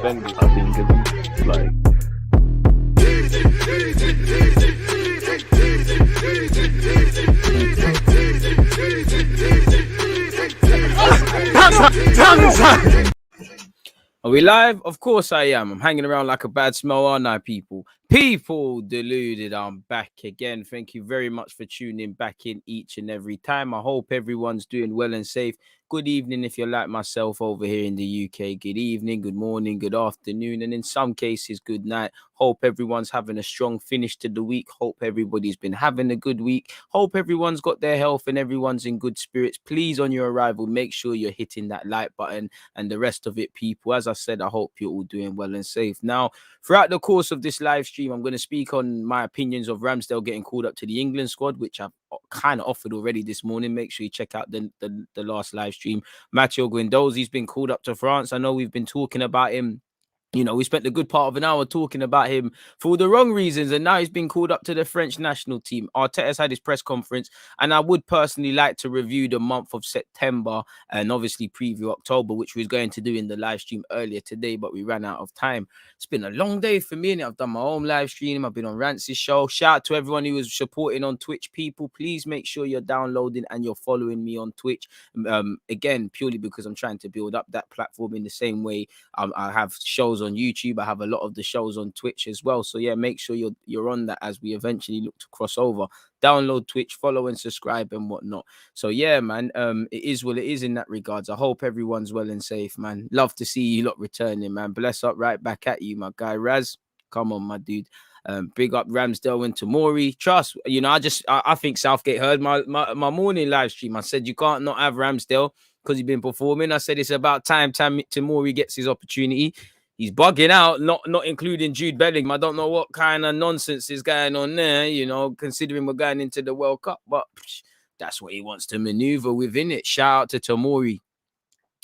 suspended, I think, it's like. Are we live? Of course I am. I'm hanging around like a bad smell, aren't I, people? People deluded. I'm back again. Thank you very much for tuning back in each and every time. I hope everyone's doing well and safe. Good evening if you're like myself over here in the UK. Good evening, good morning, good afternoon, and in some cases, good night. Hope everyone's having a strong finish to the week. Hope everybody's been having a good week. Hope everyone's got their health and everyone's in good spirits. Please, on your arrival, make sure you're hitting that like button and the rest of it, people. As I said, I hope you're all doing well and safe. Now, throughout the course of this live stream, I'm going to speak on my opinions of Ramsdale getting called up to the England squad, which I've kind of offered already this morning. Make sure you check out the last live stream. Matteo Guendouzi's been called up to France. I know we've been talking about him. You know, we spent a good part of an hour talking about him for the wrong reasons, and now he's been called up to the French national team. Arteta's had his press conference, and I would personally like to review the month of September and obviously preview October, which we was going to do in the live stream earlier today, but we ran out of time. It's been a long day for me, and I've done my own live stream. I've been on Rance's show. Shout out to everyone who was supporting on Twitch. People, please make sure you're downloading and you're following me on Twitch. Again, purely because I'm trying to build up that platform in the same way I have shows on YouTube. I have a lot of the shows on Twitch as well. So yeah, make sure you're on that as we eventually look to cross over. Download Twitch, follow and subscribe and whatnot. So yeah, man, it is what it is in that regards. I hope everyone's well and safe, man. Love to see you lot returning, man. Bless up, right back at you, my guy Raz. Come on, my dude. Big up Ramsdale and Tomori. Trust, you know, I think Southgate heard my morning live stream. I said you can't not have Ramsdale because he's been performing. I said it's about time Tomori gets his opportunity. He's bugging out, not including Jude Bellingham. I don't know what kind of nonsense is going on there, you know, considering we're going into the World Cup. But that's what he wants to maneuver within it. Shout out to Tomori.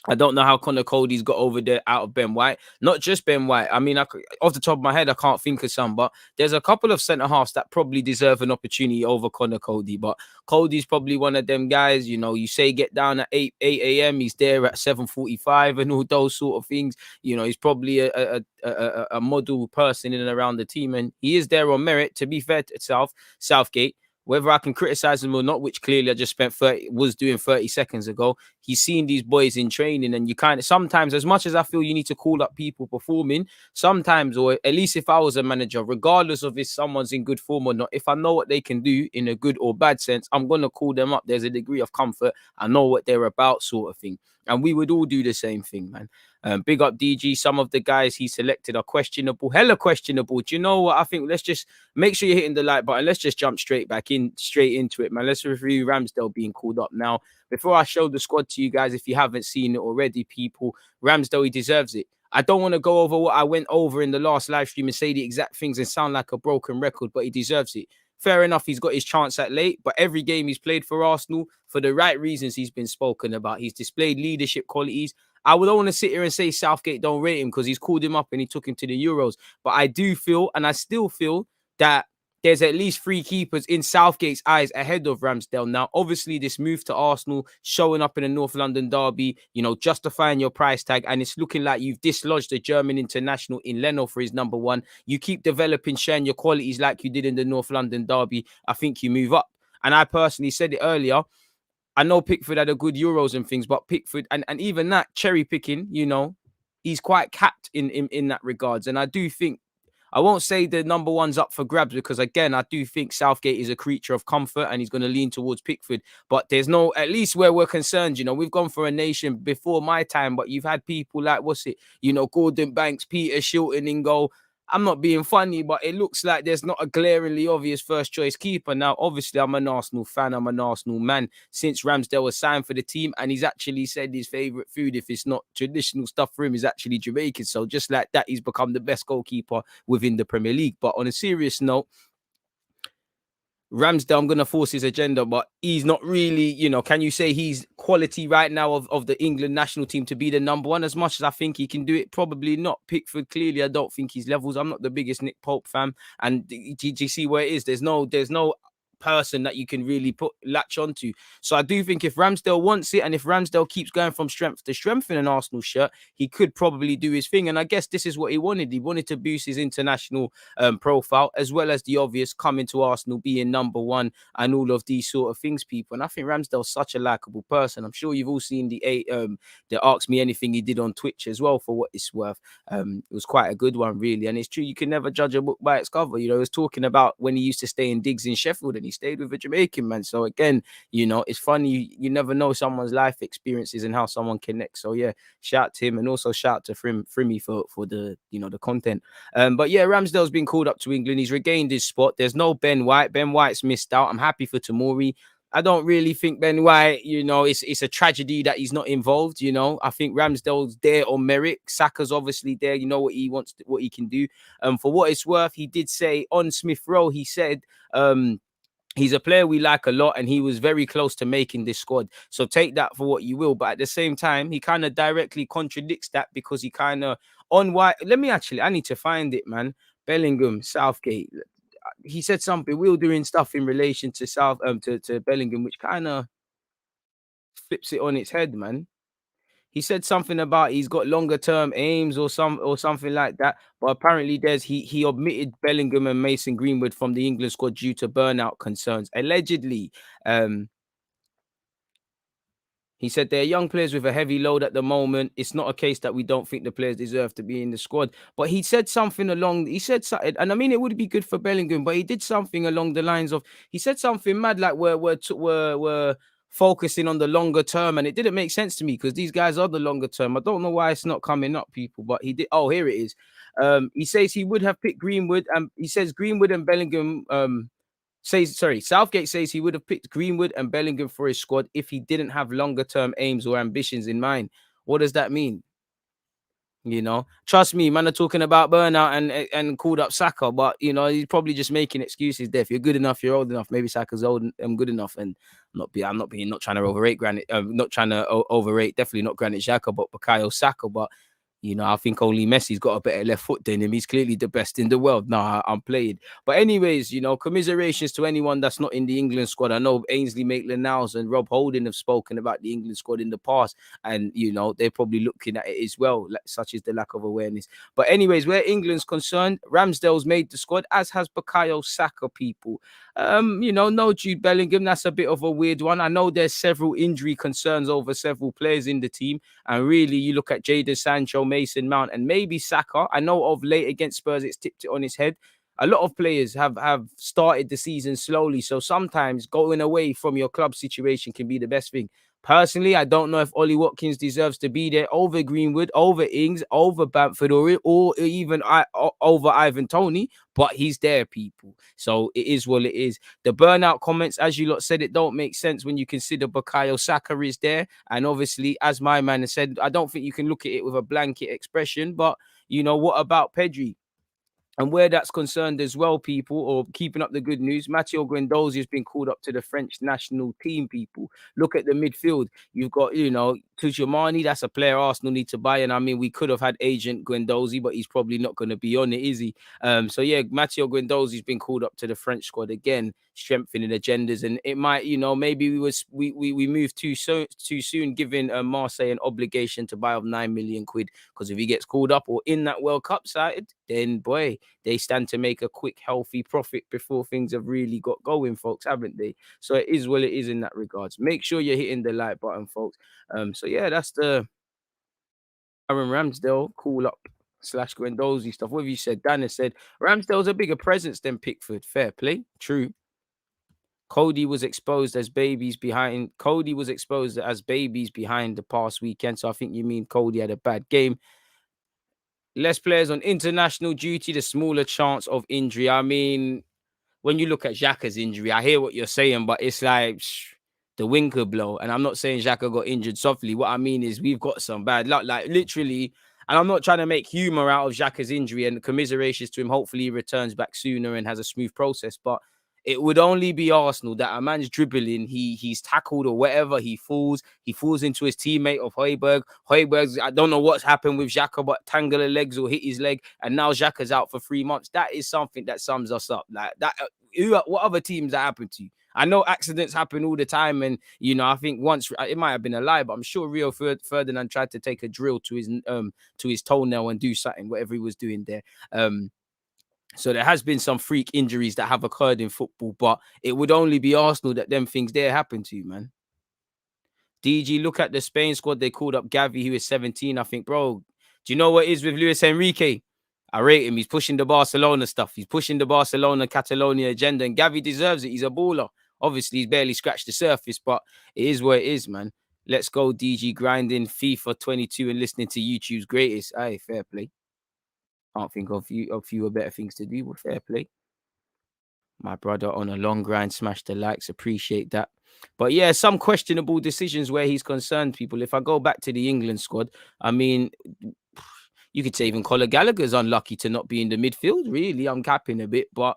I don't know how Connor Cody's got over there out of Ben White. Not just Ben White. I mean, off the top of my head, I can't think of some, but there's a couple of centre-halves that probably deserve an opportunity over Connor Cody. But Cody's probably one of them guys, you know, you say get down at 8 a.m., he's there at 7:45 and all those sort of things. You know, he's probably a model person in and around the team, and he is there on merit, to be fair to Southgate. Whether I can criticize him or not, which clearly I just spent 30 seconds ago, he's seen these boys in training, and you kind of sometimes, as much as I feel you need to call up people performing, sometimes, or at least if I was a manager, regardless of if someone's in good form or not, if I know what they can do in a good or bad sense, I'm going to call them up. There's a degree of comfort. I know what they're about, sort of thing. And we would all do the same thing, man. Big up DG. Some of the guys he selected are questionable, hella questionable. Do you know what? I think let's just make sure you're hitting the like button. Let's just jump straight into it, man. Let's review Ramsdale being called up. Now, before I show the squad to you guys, if you haven't seen it already, people, Ramsdale, he deserves it. I don't want to go over what I went over in the last live stream and say the exact things and sound like a broken record, but he deserves it. Fair enough, he's got his chance at late, but every game he's played for Arsenal, for the right reasons he's been spoken about. He's displayed leadership qualities. I would want to sit here and say Southgate don't rate him because he's called him up and he took him to the Euros. But I do feel, and I still feel, that there's at least 3 keepers in Southgate's eyes ahead of Ramsdale. Now, obviously, this move to Arsenal, showing up in a North London derby, you know, justifying your price tag, and it's looking like you've dislodged the German international in Leno for his number 1. You keep developing, sharing your qualities like you did in the North London derby. I think you move up. And I personally said it earlier. I know Pickford had a good Euros and things, but Pickford, and even that cherry picking, you know, he's quite capped in that regards. And I do think, I won't say the number 1's up for grabs because, again, I do think Southgate is a creature of comfort and he's going to lean towards Pickford. But there's no, at least where we're concerned, you know, we've gone for a nation before my time, but you've had people like, Gordon Banks, Peter Shilton in goal. I'm not being funny, but it looks like there's not a glaringly obvious first choice keeper. Now, obviously, I'm an Arsenal fan. I'm an Arsenal man since Ramsdale was signed for the team. And he's actually said his favourite food, if it's not traditional stuff for him, is actually Jamaican. So just like that, he's become the best goalkeeper within the Premier League. But on a serious note, Ramsdale, I'm going to force his agenda, but he's not really, you know, can you say he's quality right now of the England national team to be the number 1? As much as I think he can do it, probably not. Pickford, clearly, I don't think he's levels. I'm not the biggest Nick Pope fan. And do you see where it is? There's no person that you can really latch onto. So I do think if Ramsdale wants it, and if Ramsdale keeps going from strength to strength in an Arsenal shirt, he could probably do his thing. And I guess this is what he wanted. He wanted to boost his international profile, as well as the obvious coming to Arsenal, being number one, and all of these sort of things, people. And I think Ramsdale's such a likable person. I'm sure you've all seen the Ask Me Anything he did on Twitch as well, for what it's worth. It was quite a good one, really. And it's true, you can never judge a book by its cover. You know, he was talking about when he used to stay in digs in Sheffield, and he stayed with a Jamaican man. So again, you know, it's funny. You never know someone's life experiences and how someone connects. So yeah, shout to him, and also shout to Frimmy for the, you know, the content. But yeah, Ramsdale's been called up to England. He's regained his spot. There's no Ben White. Ben White's missed out. I'm happy for Tomori. I don't really think Ben White, you know, it's a tragedy that he's not involved. You know, I think Ramsdale's there on merit. Saka's obviously there. You know what he wants, what he can do. For what it's worth, he did say on Smith Rowe, he said, he's a player we like a lot, and he was very close to making this squad. So take that for what you will. But at the same time, he kind of directly contradicts that, because he kind of on White. I need to find it, man. Bellingham, Southgate. He said something wildering stuff in relation to to Bellingham, which kind of flips it on its head, man. He said something about he's got longer term aims or something like that. But apparently he omitted Bellingham and Mason Greenwood from the England squad due to burnout concerns. Allegedly, he said they're young players with a heavy load at the moment. It's not a case that we don't think the players deserve to be in the squad. But he said something and I mean, it would be good for Bellingham, but he did something along the lines of, he said something mad like we're focusing on the longer term, and it didn't make sense to me, because these guys are the longer term. I don't know why it's not coming up, people, but he did. Oh, here it is. He says he would have picked Greenwood, and he says Greenwood and Bellingham. Southgate says he would have picked Greenwood and Bellingham for his squad if he didn't have longer term aims or ambitions in mind. What does that mean? You know, trust me, man, are talking about burnout and called up Saka, but you know, he's probably just making excuses there. If you're good enough, you're old enough. Maybe Saka's old and good enough, and not trying to overrate Granit, definitely not Granit Xhaka, but Bukayo Saka. But you know, I think only Messi's got a better left foot than him. He's clearly the best in the world. Nah, I'm playing. But anyways, you know, commiserations to anyone that's not in the England squad. I know Ainsley Maitland-Niles and Rob Holding have spoken about the England squad in the past, and, you know, they're probably looking at it as well, such as the lack of awareness. But anyways, where England's concerned, Ramsdale's made the squad, as has Bukayo Saka, people. You know, no Jude Bellingham. That's a bit of a weird one. I know there's several injury concerns over several players in the team. And really, you look at Jadon Sancho, Mason Mount, and maybe Saka. I know of late against Spurs, it's tipped it on his head. A lot of players have started the season slowly. So sometimes going away from your club situation can be the best thing. Personally, I don't know if Ollie Watkins deserves to be there over Greenwood, over Ings, over Bamford, or even over Ivan Toney, but he's there, people. So it is what it is. The burnout comments, as you lot said, it don't make sense when you consider Bukayo Saka is there. And obviously, as my man has said, I don't think you can look at it with a blanket expression, but, you know, what about Pedri? And where that's concerned as well, people, or keeping up the good news, Matteo Guendouzi has been called up to the French national team, people. Look at the midfield. You've got, you know, Tchouameni, that's a player Arsenal need to buy. And I mean, we could have had agent Guendouzi, but he's probably not going to be on it, is he? So yeah, Matteo Guendouzi's been called up to the French squad again, strengthening agendas. And it might, you know, maybe we moved too soon, giving Marseille an obligation to buy of 9 million quid. Because if he gets called up or in that World Cup side, then boy, they stand to make a quick, healthy profit before things have really got going, folks, haven't they? So it is what it is in that regards. Make sure you're hitting the like button, folks. So yeah, that's the Aaron Ramsdale call up / Guendouzi stuff. What have you said? Dan has said Ramsdale's a bigger presence than Pickford. Fair play. True. Cody was exposed as babies behind the past weekend. So I think you mean Cody had a bad game. Less players on international duty, the smaller chance of injury. I mean, when you look at Xhaka's injury, I hear what you're saying, but it's like the wind could blow. And I'm not saying Xhaka got injured softly. What I mean is we've got some bad luck, like literally. And I'm not trying to make humor out of Xhaka's injury, and commiserations to him. Hopefully he returns back sooner and has a smooth process. But it would only be Arsenal that a man's dribbling, he's tackled or whatever, he falls into his teammate of Højbjerg. Højbjerg's, I don't know what's happened with Xhaka, but tangle the legs or hit his leg, and now Xhaka's out for 3 months. That is something that sums us up. Like that, what other teams that happened to? I know accidents happen all the time, and you know, I think once it might have been a lie, but I'm sure Rio Ferdinand tried to take a drill to his toenail and do something, whatever he was doing there. So there has been some freak injuries that have occurred in football, but it would only be Arsenal that them things there happen to, man. DG, look at the Spain squad. They called up Gavi, who is 17. I think, bro, do you know what it is with Luis Enrique? I rate him. He's pushing the Barcelona stuff. He's pushing the Barcelona Catalonia agenda, and Gavi deserves it. He's a baller. Obviously, he's barely scratched the surface, but it is what it is, man. Let's go, DG, grinding FIFA 22 and listening to YouTube's greatest. Aye, fair play. Can't think of fewer better things to do, but fair play. My brother on a long grind, smash the likes, appreciate that. But yeah, some questionable decisions where he's concerned, people. If I go back to the England squad, I mean, you could say even Conor Gallagher's unlucky to not be in the midfield. Really, I'm capping a bit, but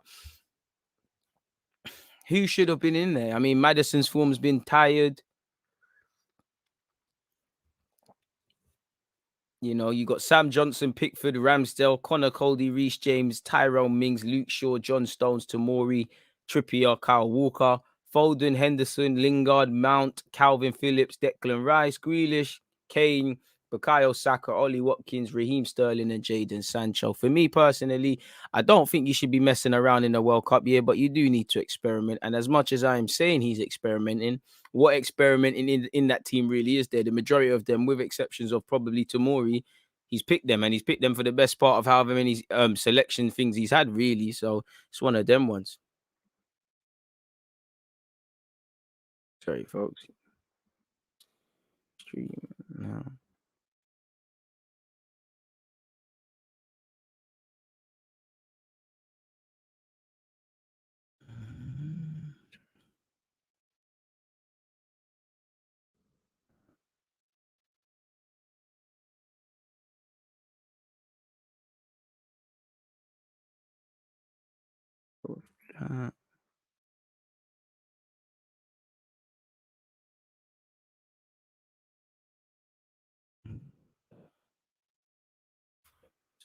who should have been in there? I mean, Maddison's form's been tired. You know, you got Sam Johnson, Pickford, Ramsdale, Connor Cody, Reece James, Tyrone Mings, Luke Shaw, John Stones, Tamori, Trippier, Kyle Walker, Foden, Henderson, Lingard, Mount, Calvin Phillips, Declan Rice, Grealish, Kane, Bukayo Saka, Ollie Watkins, Raheem Sterling, and Jadon Sancho. For me personally, I don't think you should be messing around in the World Cup year, but you do need to experiment. And as much as I am saying he's experimenting, what experimenting in that team really is there? The majority of them, with exceptions of probably Tamori, he's picked them, and he's picked them for the best part of however many selection things he's had, really. So it's one of them ones. Sorry, folks. Stream now.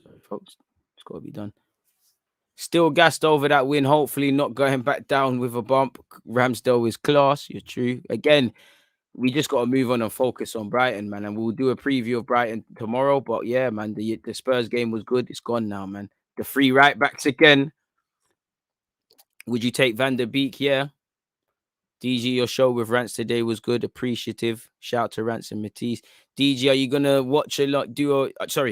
Sorry, folks. It's got to be done. Still gassed over that win. Hopefully, not going back down with a bump. Ramsdale is class. You're true. Again, we just got to move on and focus on Brighton, man. And we'll do a preview of Brighton tomorrow. But yeah, man, the Spurs game was good. It's gone now, man. The three right backs again. Would you take Van der Beek? Yeah. DG, your show with Rants today was good. Appreciative. Shout to Rants and Matisse. DG, are you gonna watch a lot?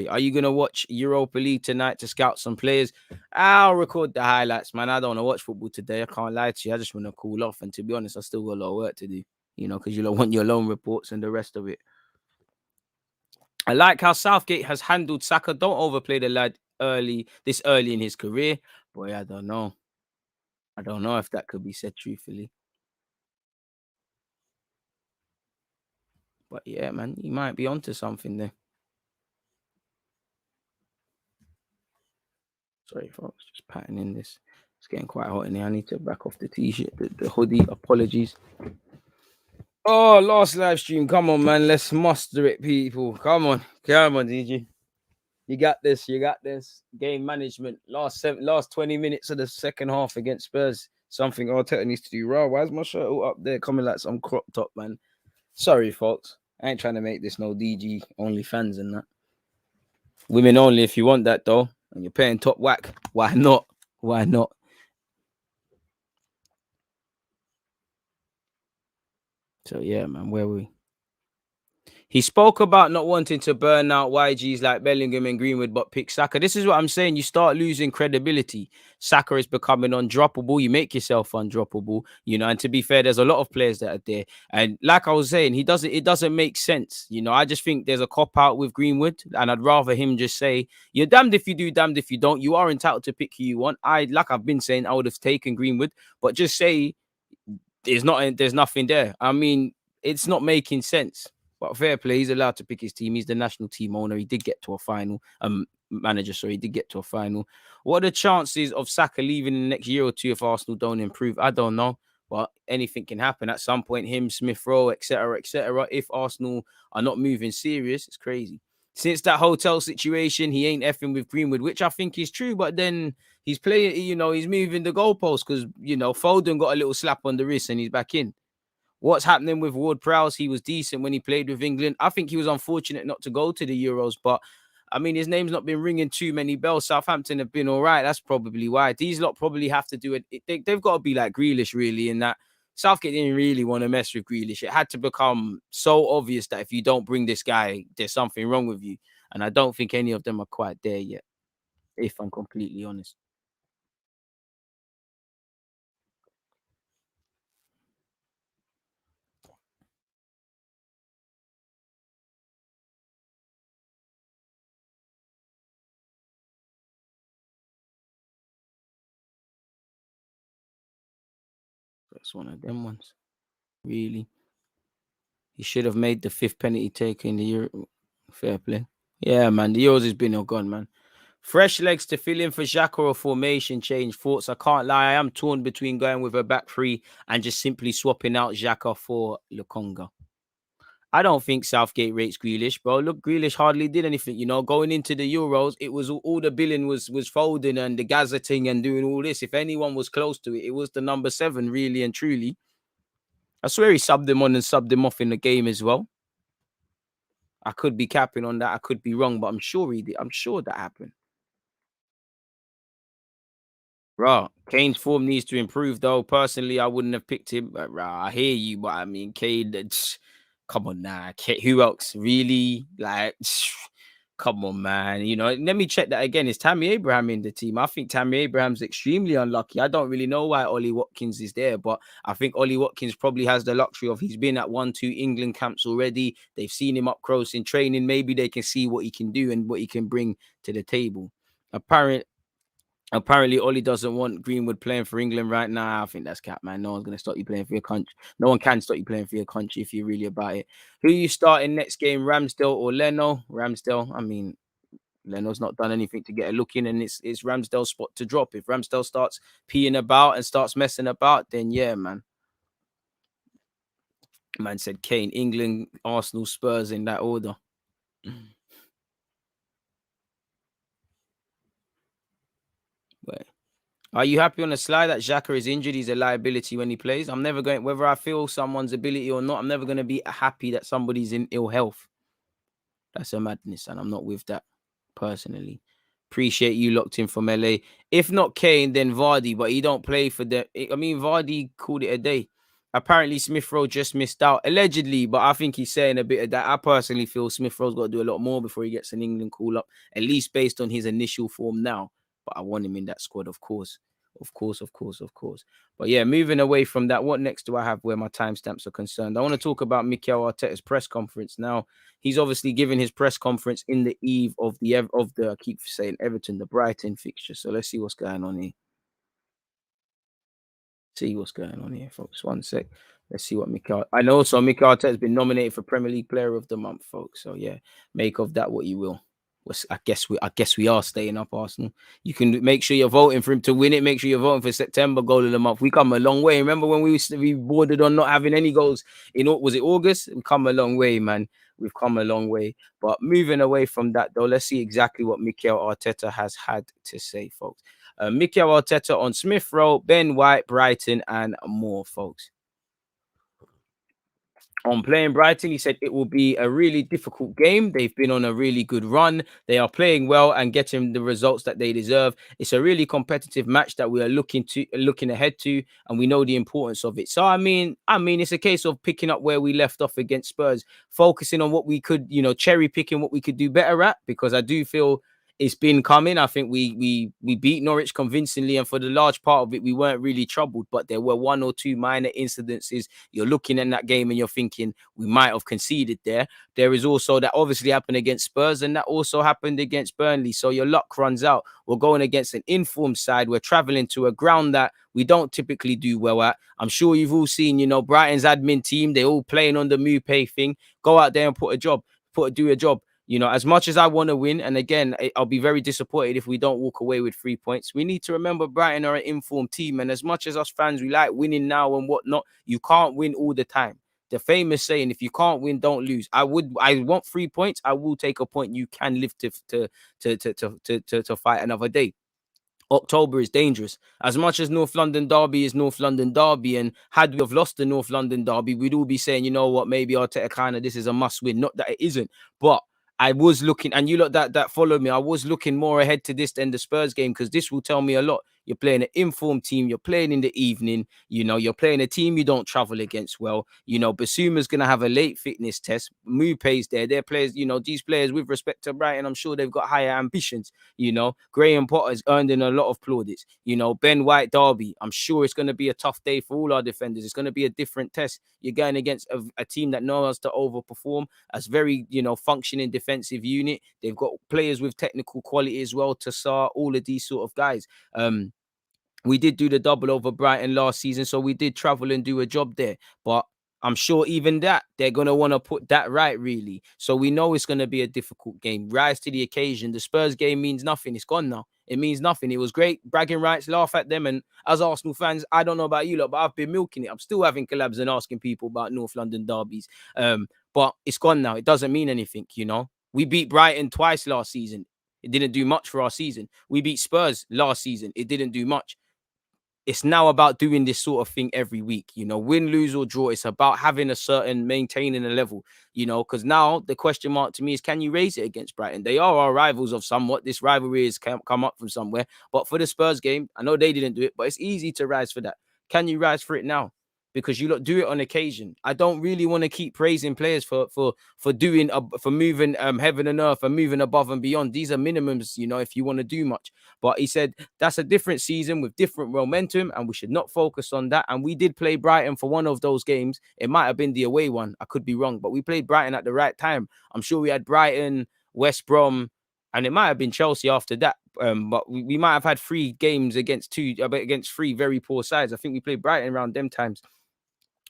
Are you gonna watch Europa League tonight to scout some players? I'll record the highlights, man. I don't want to watch football today. I can't lie to you. I just want to cool off. And to be honest, I still got a lot of work to do. You know, because you don't want your loan reports and the rest of it. I like how Southgate has handled Saka. Don't overplay the lad this early in his career. Boy, I don't know. I don't know if that could be said truthfully. But yeah, man, he might be onto something there. Sorry, folks, just patting in this. It's getting quite hot in here. I need to back off the t-shirt, the hoodie. Apologies. Oh, last live stream. Come on, man. Let's muster it, people. Come on, DG. You got this. You got this. Game management. Last 20 minutes of the second half against Spurs. Something Arteta needs to do. Raw. Why is my shirt all up there coming like some crop top, man? Sorry, folks. I ain't trying to make this no DG only fans and that. Women only if you want that, though. And you're paying top whack. Why not? Why not? So, yeah, man, where were we? He spoke about not wanting to burn out YGs like Bellingham and Greenwood, but pick Saka. This is what I'm saying. You start losing credibility. Saka is becoming undroppable. You make yourself undroppable, you know. And to be fair, there's a lot of players that are there. And like I was saying, it doesn't make sense. You know, I just think there's a cop out with Greenwood, and I'd rather him just say, "You're damned if you do, damned if you don't. You are entitled to pick who you want." Like I've been saying, I would have taken Greenwood, but just say there's nothing there. I mean, it's not making sense. But fair play, he's allowed to pick his team. He's the national team owner. He did get to a final. Manager, sorry, he did get to a final. What are the chances of Saka leaving in the next year or two if Arsenal don't improve? I don't know. But anything can happen at some point. Him, Smith Rowe, etc., etc. If Arsenal are not moving serious, it's crazy. Since that hotel situation, he ain't effing with Greenwood, which I think is true. But then he's playing, he's moving the goalpost because, Foden got a little slap on the wrist and he's back in. What's happening with Ward-Prowse? He was decent when he played with England. I think he was unfortunate not to go to the Euros, but I mean, his name's not been ringing too many bells. Southampton have been all right. That's probably why. These lot probably have to do it. They've got to be like Grealish, really, in that Southgate didn't really want to mess with Grealish. It had to become so obvious that if you don't bring this guy, there's something wrong with you. And I don't think any of them are quite there yet, if I'm completely honest. That's one of them ones, really. He should have made the fifth penalty take in the Euro. Fair play. Yeah, man. The Euros has been all gone, man. Fresh legs to fill in for Xhaka or formation change. Thoughts? I can't lie. I am torn between going with a back three and just simply swapping out Xhaka for Lokonga. I don't think Southgate rates Grealish, bro. Look, Grealish hardly did anything. Going into the Euros, it was all the billing was folding and the gazetting and doing all this. If anyone was close to it, it was the number 7, really and truly. I swear he subbed him on and subbed him off in the game as well. I could be capping on that. I could be wrong, but I'm sure he did. I'm sure that happened. Bro, Kane's form needs to improve, though. Personally, I wouldn't have picked him. But, I hear you, but I mean, Kane, come on now. Who else? Really? Like, come on, man. Let me check that again. Is Tammy Abraham in the team? I think Tammy Abraham's extremely unlucky. I don't really know why Ollie Watkins is there, but I think Ollie Watkins probably has the luxury of he's been at 1-2 England camps already. They've seen him up close in training. Maybe they can see what he can do and what he can bring to the table. Apparently, Ollie doesn't want Greenwood playing for England right now. I think that's cap, man. No one's going to stop you playing for your country. No one can stop you playing for your country if you're really about it. Who you starting next game, Ramsdale or Leno? Ramsdale. I mean, Leno's not done anything to get a look in, and it's Ramsdale's spot to drop. If Ramsdale starts peeing about and starts messing about, then yeah, man. Man said Kane, England, Arsenal, Spurs in that order. Wait. Are you happy on the slide that Xhaka is injured? He's a liability when he plays. I'm never going, whether I feel someone's ability or not, I'm never going to be happy that somebody's in ill health. That's a madness, and I'm not with that personally. Appreciate you locked in from LA. If not Kane, then Vardy, but he don't play for the. I mean, Vardy called it a day. Apparently, Smith Rowe just missed out, allegedly, but I think he's saying a bit of that. I personally feel Smith Rowe's got to do a lot more before he gets an England call up, at least based on his initial form now. But I want him in that squad, of course. Of course, of course, of course. But yeah, moving away from that, what next do I have where my timestamps are concerned? I want to talk about Mikel Arteta's press conference. Now, he's obviously given his press conference in the eve of the I keep saying Everton, the Brighton fixture. So let's see what's going on here. See what's going on here, folks. One sec. Let's see what Mikel. I know also Mikel Arteta has been nominated for Premier League Player of the Month, folks. So yeah, make of that what you will. I guess we are staying up, Arsenal. You can make sure you're voting for him to win it. Make sure you're voting for September goal of the month. We come a long way. Remember when we bordered on not having any goals in, was it August? We come a long way, man. We've come a long way. But moving away from that, though, let's see exactly what Mikel Arteta has had to say, folks. Mikel Arteta on Smith Rowe, Ben White, Brighton, and more, folks. On playing Brighton, he said it will be a really difficult game. They've been on a really good run. They are playing well and getting the results that they deserve. It's a really competitive match that we are looking ahead to, and we know the importance of it. So I mean, it's a case of picking up where we left off against Spurs, focusing on what we could, cherry picking what we could do better at, because I do feel it's been coming. I think we beat Norwich convincingly, and for the large part of it, we weren't really troubled. But there were one or two minor incidences. You're looking at that game and you're thinking we might have conceded there. There is also that obviously happened against Spurs, and that also happened against Burnley. So your luck runs out. We're going against an informed side. We're traveling to a ground that we don't typically do well at. I'm sure you've all seen, Brighton's admin team. They're all playing on the Mupay thing. Go out there and do a job. As much as I want to win, and again, I'll be very disappointed if we don't walk away with 3 points. We need to remember Brighton are an informed team, and as much as us fans, we like winning now and whatnot, you can't win all the time. The famous saying, if you can't win, don't lose. I want 3 points. I will take a point. You can live to fight another day. October is dangerous. As much as North London Derby is North London Derby, and had we have lost the North London Derby, we'd all be saying, you know what, maybe Arteta kind of, this is a must win. Not that it isn't, but I was looking, and you lot that follow me, I was looking more ahead to this than the Spurs game, because this will tell me a lot. You're playing an informed team. You're playing in the evening. You're playing a team you don't travel against well. Basuma's going to have a late fitness test. Mupe's there. They're players, these players, with respect to Brighton, I'm sure they've got higher ambitions. Graham Potter's earned in a lot of plaudits. Ben White Derby, I'm sure it's going to be a tough day for all our defenders. It's going to be a different test. You're going against a team that knows to overperform, as very, functioning defensive unit. They've got players with technical quality as well, Tassar, all of these sort of guys. We did do the double over Brighton last season, so we did travel and do a job there. But I'm sure even that, they're going to want to put that right, really. So we know it's going to be a difficult game. Rise to the occasion. The Spurs game means nothing. It's gone now. It means nothing. It was great. Bragging rights, laugh at them. And as Arsenal fans, I don't know about you lot, but I've been milking it. I'm still having collabs and asking people about North London derbies. But it's gone now. It doesn't mean anything, We beat Brighton twice last season. It didn't do much for our season. We beat Spurs last season. It didn't do much. It's now about doing this sort of thing every week, win, lose or draw. It's about having maintaining a level, because now the question mark to me is, can you raise it against Brighton? They are our rivals of somewhat. This rivalry has come up from somewhere. But for the Spurs game, I know they didn't do it, but it's easy to rise for that. Can you rise for it now? Because you lot do it on occasion. I don't really want to keep praising players for moving heaven and earth and moving above and beyond. These are minimums, if you want to do much. But he said that's a different season with different momentum, and we should not focus on that. And we did play Brighton for one of those games. It might have been the away one. I could be wrong, but we played Brighton at the right time. I'm sure we had Brighton, West Brom, and it might have been Chelsea after that. But we might have had 3 games against 3 very poor sides. I think we played Brighton around them times.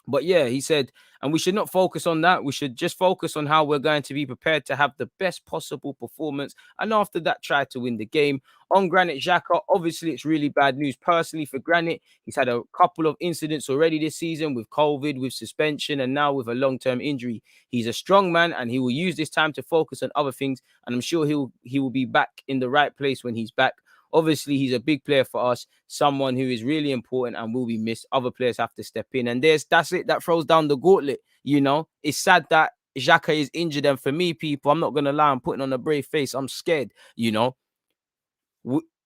But yeah, he said, and we should not focus on that. We should just focus on how we're going to be prepared to have the best possible performance. And after that, try to win the game. On Granit Xhaka, obviously, it's really bad news personally for Granit. He's had a couple of incidents already this season with COVID, with suspension, and now with a long-term injury. He's a strong man, and he will use this time to focus on other things. And I'm sure he will be back in the right place when he's back. Obviously, he's a big player for us, someone who is really important and will be missed. Other players have to step in. And that's it. That throws down the gauntlet, It's sad that Xhaka is injured. And for me, people, I'm not going to lie, I'm putting on a brave face. I'm scared,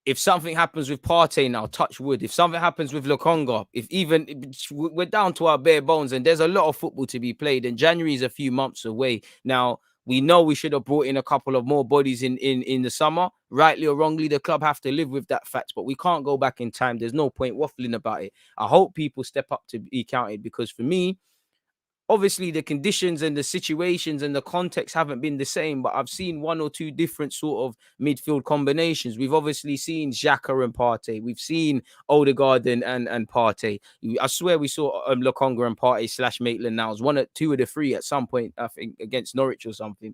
If something happens with Partey now, touch wood. If something happens with Lokonga, we're down to our bare bones, and there's a lot of football to be played. And January is a few months away. Now, we know we should have brought in a couple of more bodies in the summer. Rightly or wrongly, the club have to live with that fact, but we can't go back in time. There's no point waffling about it. I hope people step up to be counted, because for me, obviously the conditions and the situations and the context haven't been the same, but I've seen 1 or 2 different sort of midfield combinations. We've obviously seen Xhaka and Partey. We've seen Odegaard and Partey. I swear we saw Lokonga and Partey / Maitland-Niles, 2 of the 3 at some point, I think, against Norwich or something.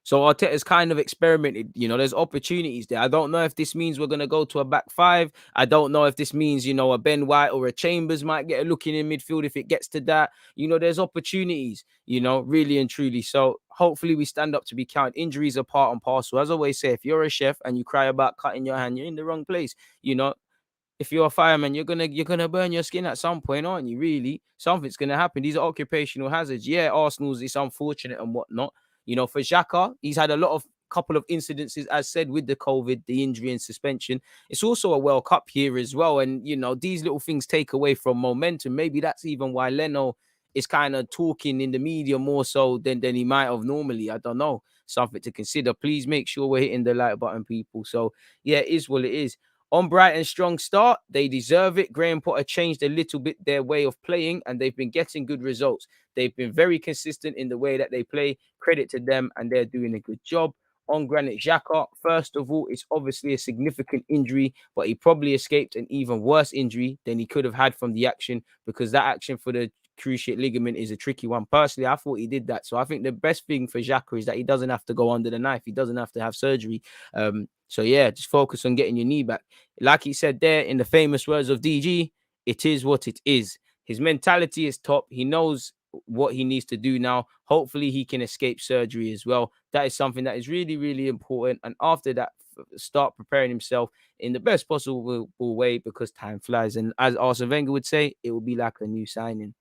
So Arteta's kind of experimented, there's opportunities there. I don't know if this means we're going to go to a back 5. I don't know if this means, a Ben White or a Chambers might get a look in midfield if it gets to that. There's opportunities, really and truly. So hopefully we stand up to be counted. Injuries are part and parcel. As I always say, if you're a chef and you cry about cutting your hand, you're in the wrong place, If you're a fireman, you're gonna burn your skin at some point, aren't you? Really, something's gonna happen. These are occupational hazards. Yeah, Arsenal's it's unfortunate and whatnot. For Xhaka, he's had a couple of incidences, as said, with the COVID, the injury and suspension. It's also a World Cup here as well, and these little things take away from momentum. Maybe that's even why Leno is kind of talking in the media more so than he might have normally. I don't know. Something to consider. Please make sure we're hitting the like button, people. So yeah, it is what it is. On Brighton's strong start, they deserve it. Graham Potter changed a little bit their way of playing, and they've been getting good results. They've been very consistent in the way that they play. Credit to them, and they're doing a good job. On Granit Xhaka, first of all, it's obviously a significant injury, but he probably escaped an even worse injury than he could have had from the action, because that action for the cruciate ligament is a tricky one. Personally, I thought he did that. So I think the best thing for Xhaka is that he doesn't have to go under the knife. He doesn't have to have surgery. So yeah, just focus on getting your knee back. Like he said there, in the famous words of DG, it is what it is. His mentality is top. He knows what he needs to do now. Hopefully, he can escape surgery as well. That is something that is really, really important. And after that, start preparing himself in the best possible way because time flies. And as Arsene Wenger would say, it will be like a new signing.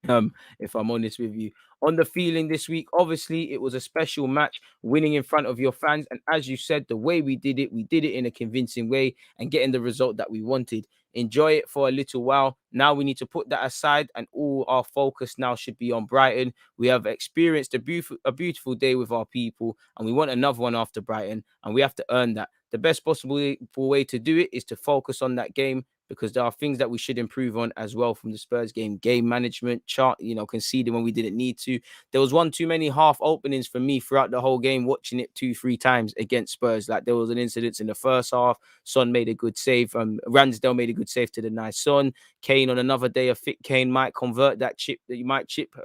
If I'm honest with you. On the feeling this week, obviously it was a special match, winning in front of your fans. And as you said, the way we did it in a convincing way and getting the result that we wanted. Enjoy it for a little while. Now we need to put that aside, and all our focus now should be on Brighton. We have experienced a beautiful day with our people, and we want another one after Brighton, and we have to earn that. The best possible way to do it is to focus on that game, because there are things that we should improve on as well from the Spurs game management, conceding when we didn't need to. There was one too many half openings for me throughout the whole game, watching it 2-3 times against Spurs. Like there was an incident in the first half. Son made a good save. Ramsdale made a good save to deny Son. Kane on another day, a fit Kane might convert that chip that you might chip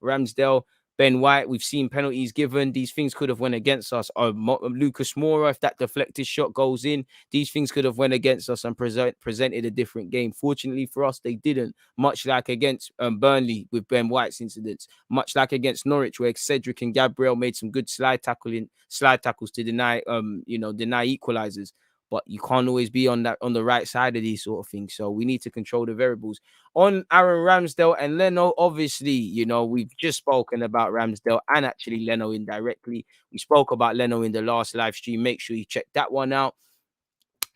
Ramsdale. Ben White, we've seen penalties given. These things could have went against us. Lucas Moura, if that deflected shot goes in, these things could have went against us and presented a different game. Fortunately for us, they didn't. Much like against Burnley with Ben White's incidents, much like against Norwich, where Cedric and Gabriel made some good slide tackles to deny equalizers. But you can't always be on the right side of these sort of things. So we need to control the variables. On Aaron Ramsdale and Leno, obviously, we've just spoken about Ramsdale and actually Leno indirectly. We spoke about Leno in the last live stream. Make sure you check that one out.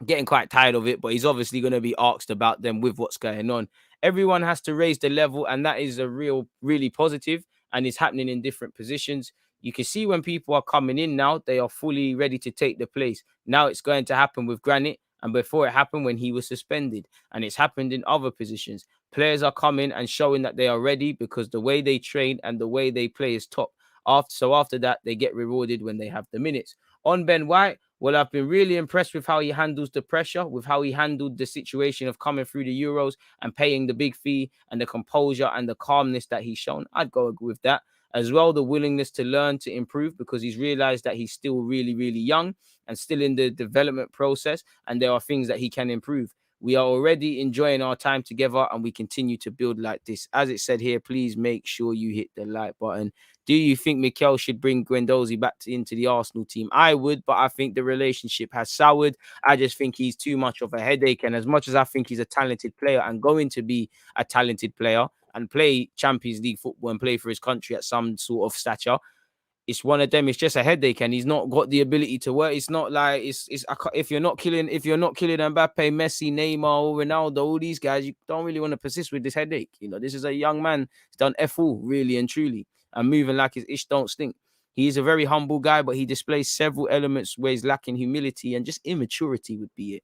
Getting quite tired of it, but he's obviously going to be asked about them with what's going on. Everyone has to raise the level, and that is really positive, and it's happening in different positions. You can see when people are coming in now, they are fully ready to take the place. Now it's going to happen with Granit, and before it happened when he was suspended, and it's happened in other positions. Players are coming and showing that they are ready because the way they train and the way they play is top. After that, they get rewarded when they have the minutes. On Ben White, well, I've been really impressed with how he handles the pressure, with how he handled the situation of coming through the Euros and paying the big fee, and the composure and the calmness that he's shown. I'd go with that. As well, the willingness to learn, to improve, because he's realized that he's still really, really young and still in the development process, and there are things that he can improve. We are already enjoying our time together, and we continue to build like this. As it said here, please make sure you hit the like button. Do you think Mikel should bring Guendouzi back into the Arsenal team? I would, but I think the relationship has soured. I just think he's too much of a headache. And as much as I think he's a talented player and going to be a talented player and play Champions League football and play for his country at some sort of stature, it's one of them. It's just a headache, and he's not got the ability to work. It's not like if you're not killing Mbappe, Messi, Neymar, or Ronaldo, all these guys, you don't really want to persist with this headache. This is a young man. He's done all really and truly, and moving like his ish don't stink. He is a very humble guy, but he displays several elements where he's lacking humility and just immaturity would be it.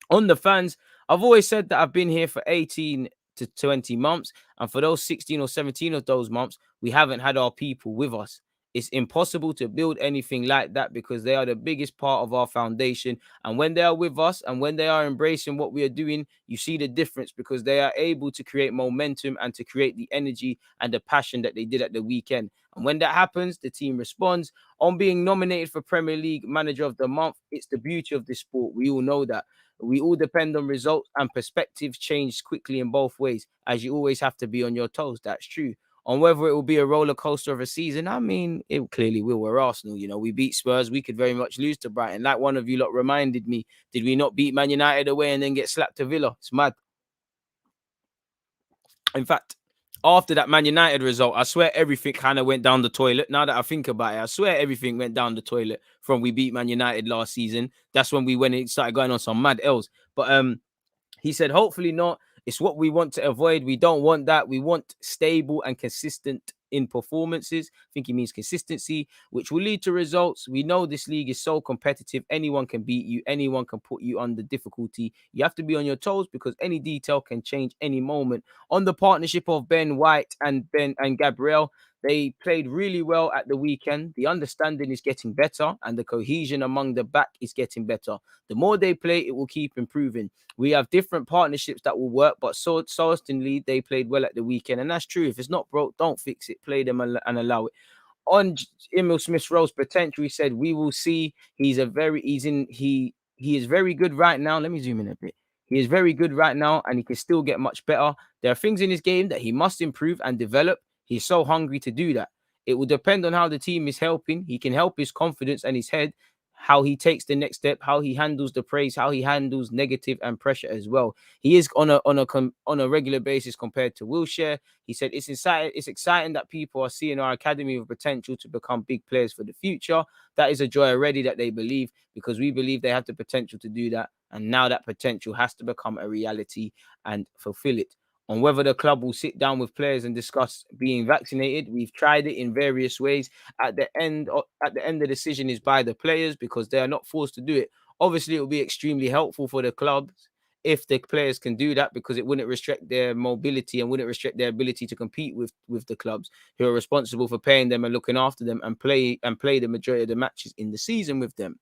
On the fans, I've always said that I've been here for 18 to 20 months, and for those 16 or 17 of those months, we haven't had our people with us. It's impossible to build anything like that because they are the biggest part of our foundation. And when they are with us and when they are embracing what we are doing, you see the difference because they are able to create momentum and to create the energy and the passion that they did at the weekend. And when that happens, the team responds. On being nominated for Premier League Manager of the Month, it's the beauty of this sport. We all know that. We all depend on results, and perspectives change quickly in both ways, as you always have to be on your toes. That's true. On whether it will be a roller coaster of a season, I mean, it clearly will. We're Arsenal, we beat Spurs. We could very much lose to Brighton. Like one of you lot reminded me, did we not beat Man United away and then get slapped to Villa? It's mad. In fact, after that Man United result, I swear everything kind of went down the toilet. Now that I think about it, I swear everything went down the toilet from we beat Man United last season. That's when we went and started going on some mad L's. But he said, hopefully not. It's what we want to avoid. We don't want that. We want stable and consistent in performances. I think he means consistency, which will lead to results. We know this league is so competitive. Anyone can beat you. Anyone can put you under difficulty. You have to be on your toes because any detail can change any moment. On the partnership of Ben White and Gabriel, they played really well at the weekend. The understanding is getting better and the cohesion among the back is getting better. The more they play, it will keep improving. We have different partnerships that will work, but certainly they played well at the weekend. And that's true. If it's not broke, don't fix it. Play them and allow it. On Emil Smith-Rowe's potential, he said, we will see. He is very good right now. Let me zoom in a bit. He is very good right now, and he can still get much better. There are things in his game that he must improve and develop. He's so hungry to do that. It will depend on how the team is helping. He can help his confidence and his head, how he takes the next step, how he handles the praise, how he handles negative and pressure as well. He is on a regular basis compared to Wilshere. He said it's exciting that people are seeing our academy with potential to become big players for the future. That is a joy already that they believe, because we believe they have the potential to do that. And now that potential has to become a reality and fulfill it. On whether the club will sit down with players and discuss being vaccinated, we've tried it in various ways. The decision is by the players, because they are not forced to do it. Obviously, it will be extremely helpful for the clubs if the players can do that, because it wouldn't restrict their mobility and wouldn't restrict their ability to compete with the clubs who are responsible for paying them and looking after them and play the majority of the matches in the season with them.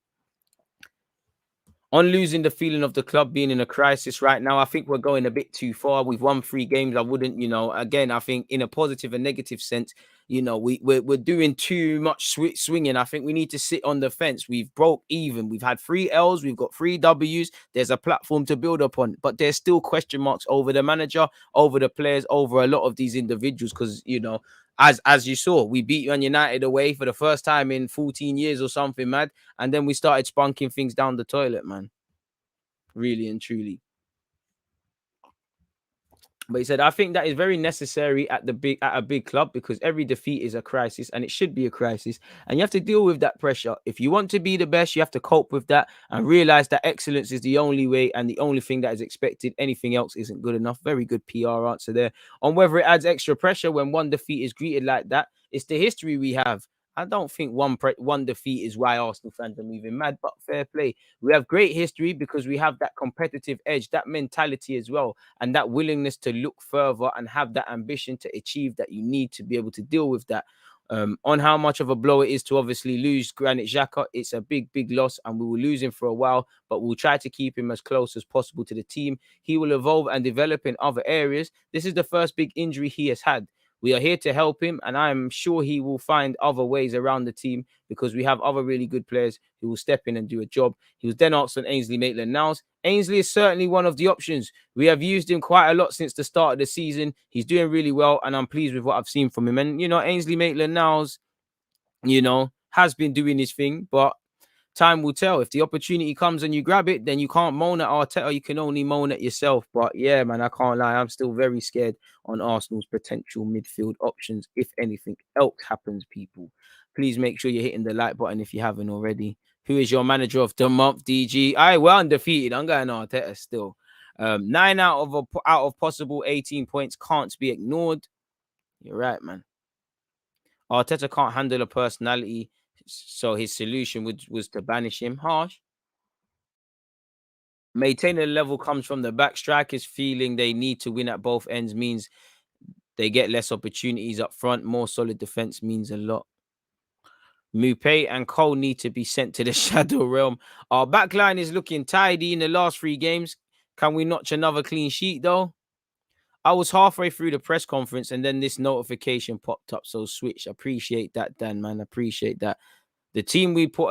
On losing the feeling of the club being in a crisis right now, I think we're going a bit too far. We've won 3 games. I wouldn't, again, I think in a positive and negative sense, we're doing too much swinging. I think we need to sit on the fence. We've broke even. We've had 3 L's. We've got 3 W's. There's a platform to build upon, but there's still question marks over the manager, over the players, over a lot of these individuals, because, as you saw, we beat Man United away for the first time in 14 years or something mad. And then we started spunking things down the toilet, man. Really and truly. But he said, I think that is very necessary at a big club, because every defeat is a crisis, and it should be a crisis. And you have to deal with that pressure. If you want to be the best, you have to cope with that and realize that excellence is the only way and the only thing that is expected. Anything else isn't good enough. Very good PR answer there. On whether it adds extra pressure when one defeat is greeted like that, it's the history we have. I don't think one defeat is why Arsenal fans are moving mad, but fair play. We have great history because we have that competitive edge, that mentality as well, and that willingness to look further and have that ambition to achieve that. You need to be able to deal with that. On how much of a blow it is to obviously lose Granit Xhaka, it's a big, big loss, and we will lose him for a while, but we'll try to keep him as close as possible to the team. He will evolve and develop in other areas. This is the first big injury he has had. We are here to help him, and I'm sure he will find other ways around the team, because we have other really good players who will step in and do a job. He was then asked on Ainsley Maitland-Niles. Ainsley is certainly one of the options. We have used him quite a lot since the start of the season. He's doing really well, and I'm pleased with what I've seen from him. And, Ainsley Maitland-Niles, has been doing his thing, but time will tell. If the opportunity comes and you grab it, then you can't moan at Arteta. You can only moan at yourself. But yeah, man, I can't lie. I'm still very scared on Arsenal's potential midfield options. If anything else happens, people, please make sure you're hitting the like button if you haven't already. Who is your manager of the month, DG? We're undefeated. I'm going Arteta still. 9 out of possible 18 points can't be ignored. You're right, man. Arteta can't handle a personality, so his solution was to banish him. Harsh. Maintaining the level comes from the back. Strikers feeling they need to win at both ends means they get less opportunities up front. More solid defense means a lot. Mupé and Cole need to be sent to the shadow realm. Our backline is looking tidy in the last 3 games. Can we notch another clean sheet though? I was halfway through the press conference and then this notification popped up. So switch. Appreciate that, Dan, man. Appreciate that. The team we put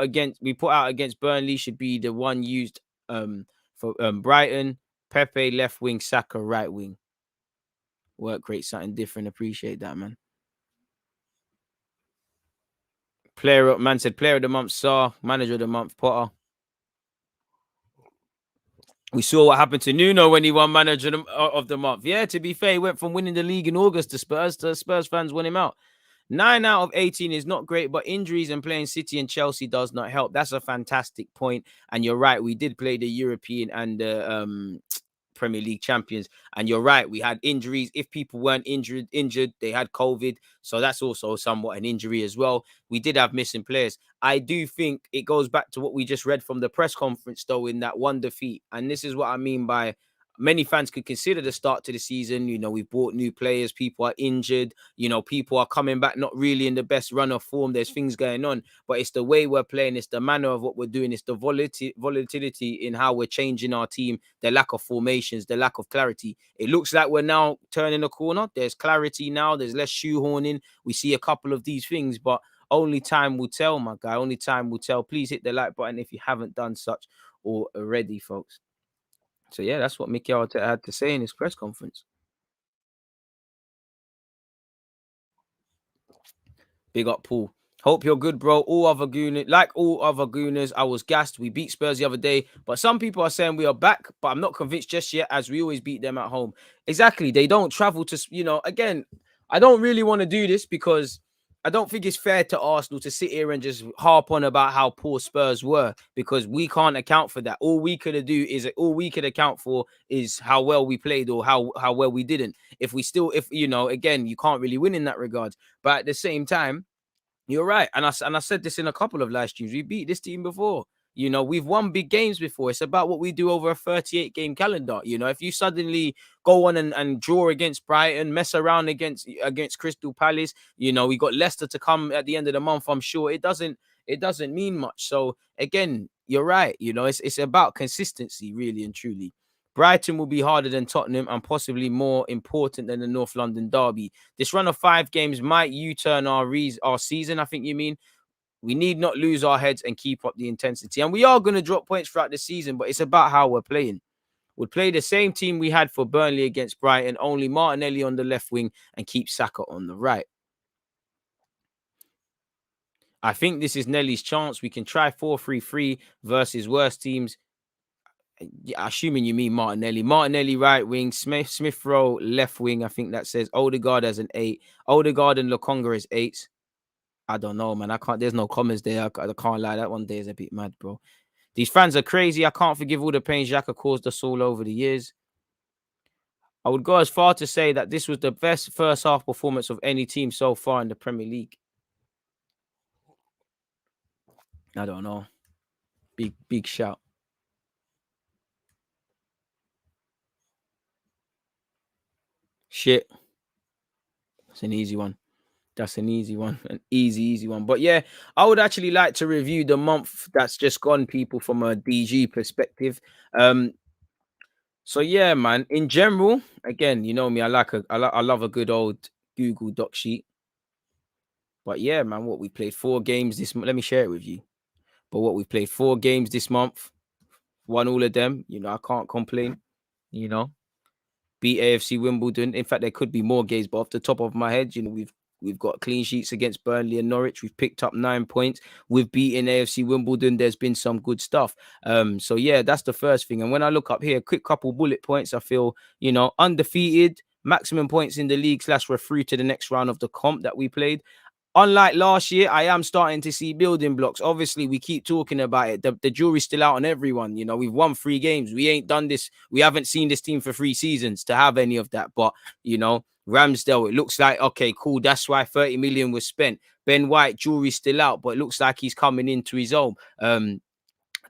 out against Burnley should be the one used for Brighton. Pepe left wing, Saka right wing. Work rate, something different. Appreciate that, man. Player of the month, Sarr. Manager of the month, Potter. We saw what happened to Nuno when he won manager of the month. Yeah, to be fair, he went from winning the league in August to Spurs fans won him out. 9 out of 18 is not great, but injuries and playing City and Chelsea does not help. That's a fantastic point. And you're right, we did play the European and the Premier League champions. And you're right, we had injuries. If people weren't injured, they had COVID. So that's also somewhat an injury as well. We did have missing players. I do think it goes back to what we just read from the press conference, though, in that one defeat. And this is what I mean by many fans could consider the start to the season. We've bought new players. People are injured. People are coming back not really in the best run of form. There's things going on. But it's the way we're playing. It's the manner of what we're doing. It's the volatility in how we're changing our team. The lack of formations. The lack of clarity. It looks like we're now turning a corner. There's clarity now. There's less shoehorning. We see a couple of these things. But only time will tell, my guy. Only time will tell. Please hit the like button if you haven't done such already, folks. So yeah, that's what Mikel Arteta had to say in his press conference. Big up, Paul. Hope you're good, bro. Like all other Gooners, I was gassed. We beat Spurs the other day, but some people are saying we are back, but I'm not convinced just yet, as we always beat them at home. Exactly. They don't travel to, again, I don't really want to do this because I don't think it's fair to Arsenal to sit here and just harp on about how poor Spurs were, because we can't account for that. All we could account for is how well we played or how well we didn't. If again, you can't really win in that regard. But at the same time, you're right. And I said this in a couple of live streams. We beat this team before. We've won big games before. It's about what we do over a 38 game calendar. If you suddenly go on and draw against Brighton, mess around against Crystal Palace, we got Leicester to come at the end of the month. I'm sure it doesn't mean much. So again, you're right. It's about consistency, really and truly. Brighton will be harder than Tottenham and possibly more important than the North London derby. This run of 5 games might U-turn our season, I think you mean. We need not lose our heads and keep up the intensity. And we are going to drop points throughout the season, but it's about how we're playing. We'll play the same team we had for Burnley against Brighton, only Martinelli on the left wing and keep Saka on the right. I think this is Nelly's chance. We can try 4-3-3 versus worse teams. Yeah, assuming you mean Martinelli. Martinelli right wing, Smith Rowe left wing. I think that says Odegaard as an 8. Odegaard and Lokonga as 8s. I don't know, man. I can't. There's no commas there. I can't lie. That one day is a bit mad, bro. These fans are crazy. I can't forgive all the pain Xhaka caused us all over the years. I would go as far to say that this was the best first half performance of any team so far in the Premier League. I don't know. Big shout. Shit. It's an easy one. That's an easy one. An easy one. But yeah, I would actually like to review the month that's just gone, people, from a DG perspective. So yeah, man. In general, again, you know me, I love a good old Google Doc sheet. But yeah, man, what we played 4 games this month. Let me share it with you. But what we played 4 games this month, won all of them. I can't complain. Beat AFC Wimbledon. In fact, there could be more games, but off the top of my head, we've got clean sheets against Burnley and Norwich. We've picked up 9 points. We've beaten AFC Wimbledon. There's been some good stuff. So yeah, that's the first thing. And when I look up here, quick couple bullet points, I feel, undefeated, maximum points in the league / we're through to the next round of the comp that we played. Unlike last year, I am starting to see building blocks. Obviously, we keep talking about it. The jury's still out on everyone. We've won 3 games. We ain't done this. We haven't seen this team for 3 seasons to have any of that. But, Ramsdale, it looks like, okay, cool. That's why 30 million was spent. Ben White, jury's still out, but it looks like he's coming into his own.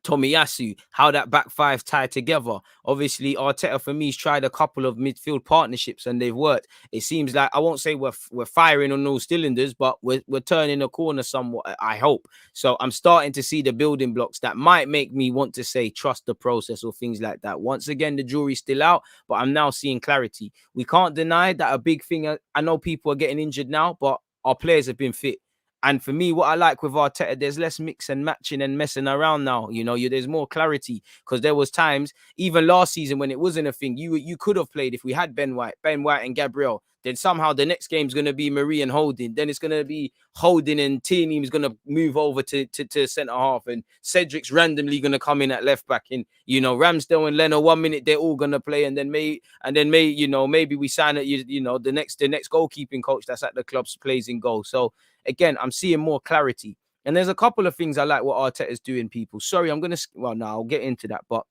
Tomiyasu, how that back 5 tied together. Obviously, Arteta, for me, has tried a couple of midfield partnerships and they've worked. It seems like, I won't say we're firing on all cylinders, but we're turning a corner somewhat, I hope. So I'm starting to see the building blocks that might make me want to say trust the process or things like that. Once again, the jury's still out, but I'm now seeing clarity. We can't deny that a big thing, I know people are getting injured now, but our players have been fit. And for me, what I like with Arteta, there's less mix and matching and messing around now. There's more clarity, because there was times, even last season when it wasn't a thing, you could have played if we had Ben White and Gabriel. Then somehow the next game's going to be Marie and Holding. Then it's going to be Holding and Tierney is going to move over to centre half. And Cedric's randomly going to come in at left back. And, Ramsdale and Leno, 1 minute they're all going to play. And then maybe we sign it, the next goalkeeping coach that's at the club plays in goal. So again, I'm seeing more clarity. And there's a couple of things I like what Arteta's doing, people. Sorry, I'll get into that. But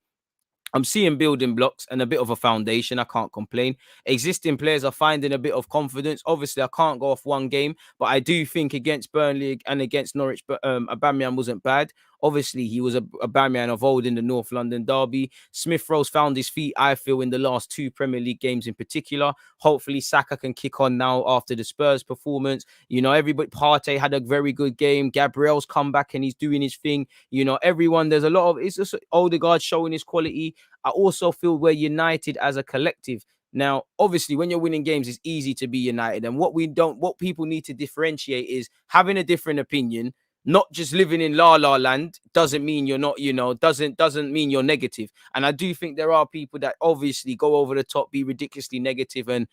I'm seeing building blocks and a bit of a foundation. I can't complain. Existing players are finding a bit of confidence. Obviously, I can't go off one game, but I do think against Burnley and against Norwich, Aubameyang wasn't bad. Obviously, he was a Aubameyang of old in the North London derby. Smith Rowe's found his feet, I feel, in the last 2 Premier League games in particular. Hopefully, Saka can kick on now after the Spurs performance. Everybody, Partey had a very good game. Gabriel's come back and he's doing his thing. Everyone, there's a lot of, it's just Odegaard showing his quality. I also feel we're united as a collective. Now, obviously, when you're winning games, it's easy to be united. And what people need to differentiate is having a different opinion not just living in la la land doesn't mean you're not, doesn't mean you're negative. And I do think there are people that obviously go over the top, be ridiculously negative, and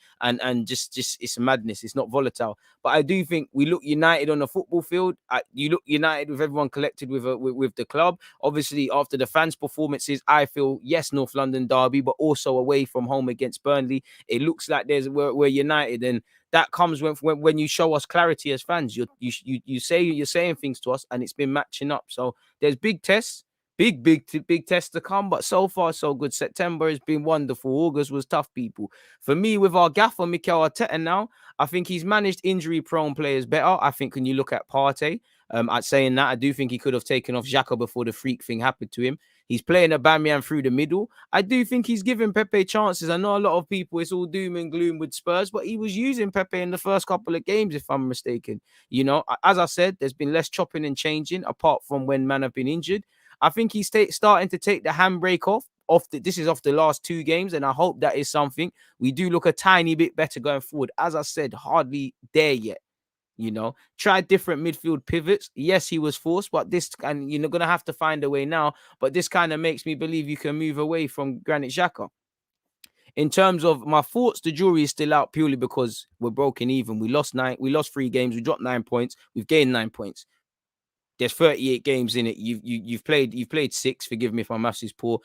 just it's madness. It's not volatile. But I do think we look united on the football field. You look united with everyone collected with the club. Obviously, after the fans' performances, I feel yes, North London derby, but also away from home against Burnley, it looks like we're united. And that comes when you show us clarity as fans. You're saying things to us, and it's been matching up. So there's big tests, big tests to come. But so far so good. September has been wonderful. August was tough, people. For me, with our gaffer Mikel Arteta now, I think he's managed injury-prone players better. I think when you look at Partey, at saying that, I do think he could have taken off Xhaka before the freak thing happened to him. He's playing Aubameyang through the middle. I do think he's giving Pepe chances. I know a lot of people, it's all doom and gloom with Spurs, but he was using Pepe in the first couple of games, if I'm mistaken. As I said, there's been less chopping and changing, apart from when man have been injured. I think he's starting to take the handbrake off. This is off the last 2 games, and I hope that is something. We do look a tiny bit better going forward. As I said, hardly there yet. Try different midfield pivots. Yes, he was forced, but and you're going to have to find a way now. But this kind of makes me believe you can move away from Granit Xhaka. In terms of my thoughts, the jury is still out purely because we're broken even. We lost 3 games. We dropped 9 points. We've gained 9 points. There's 38 games in it. You've played 6. Forgive me if my maths is poor.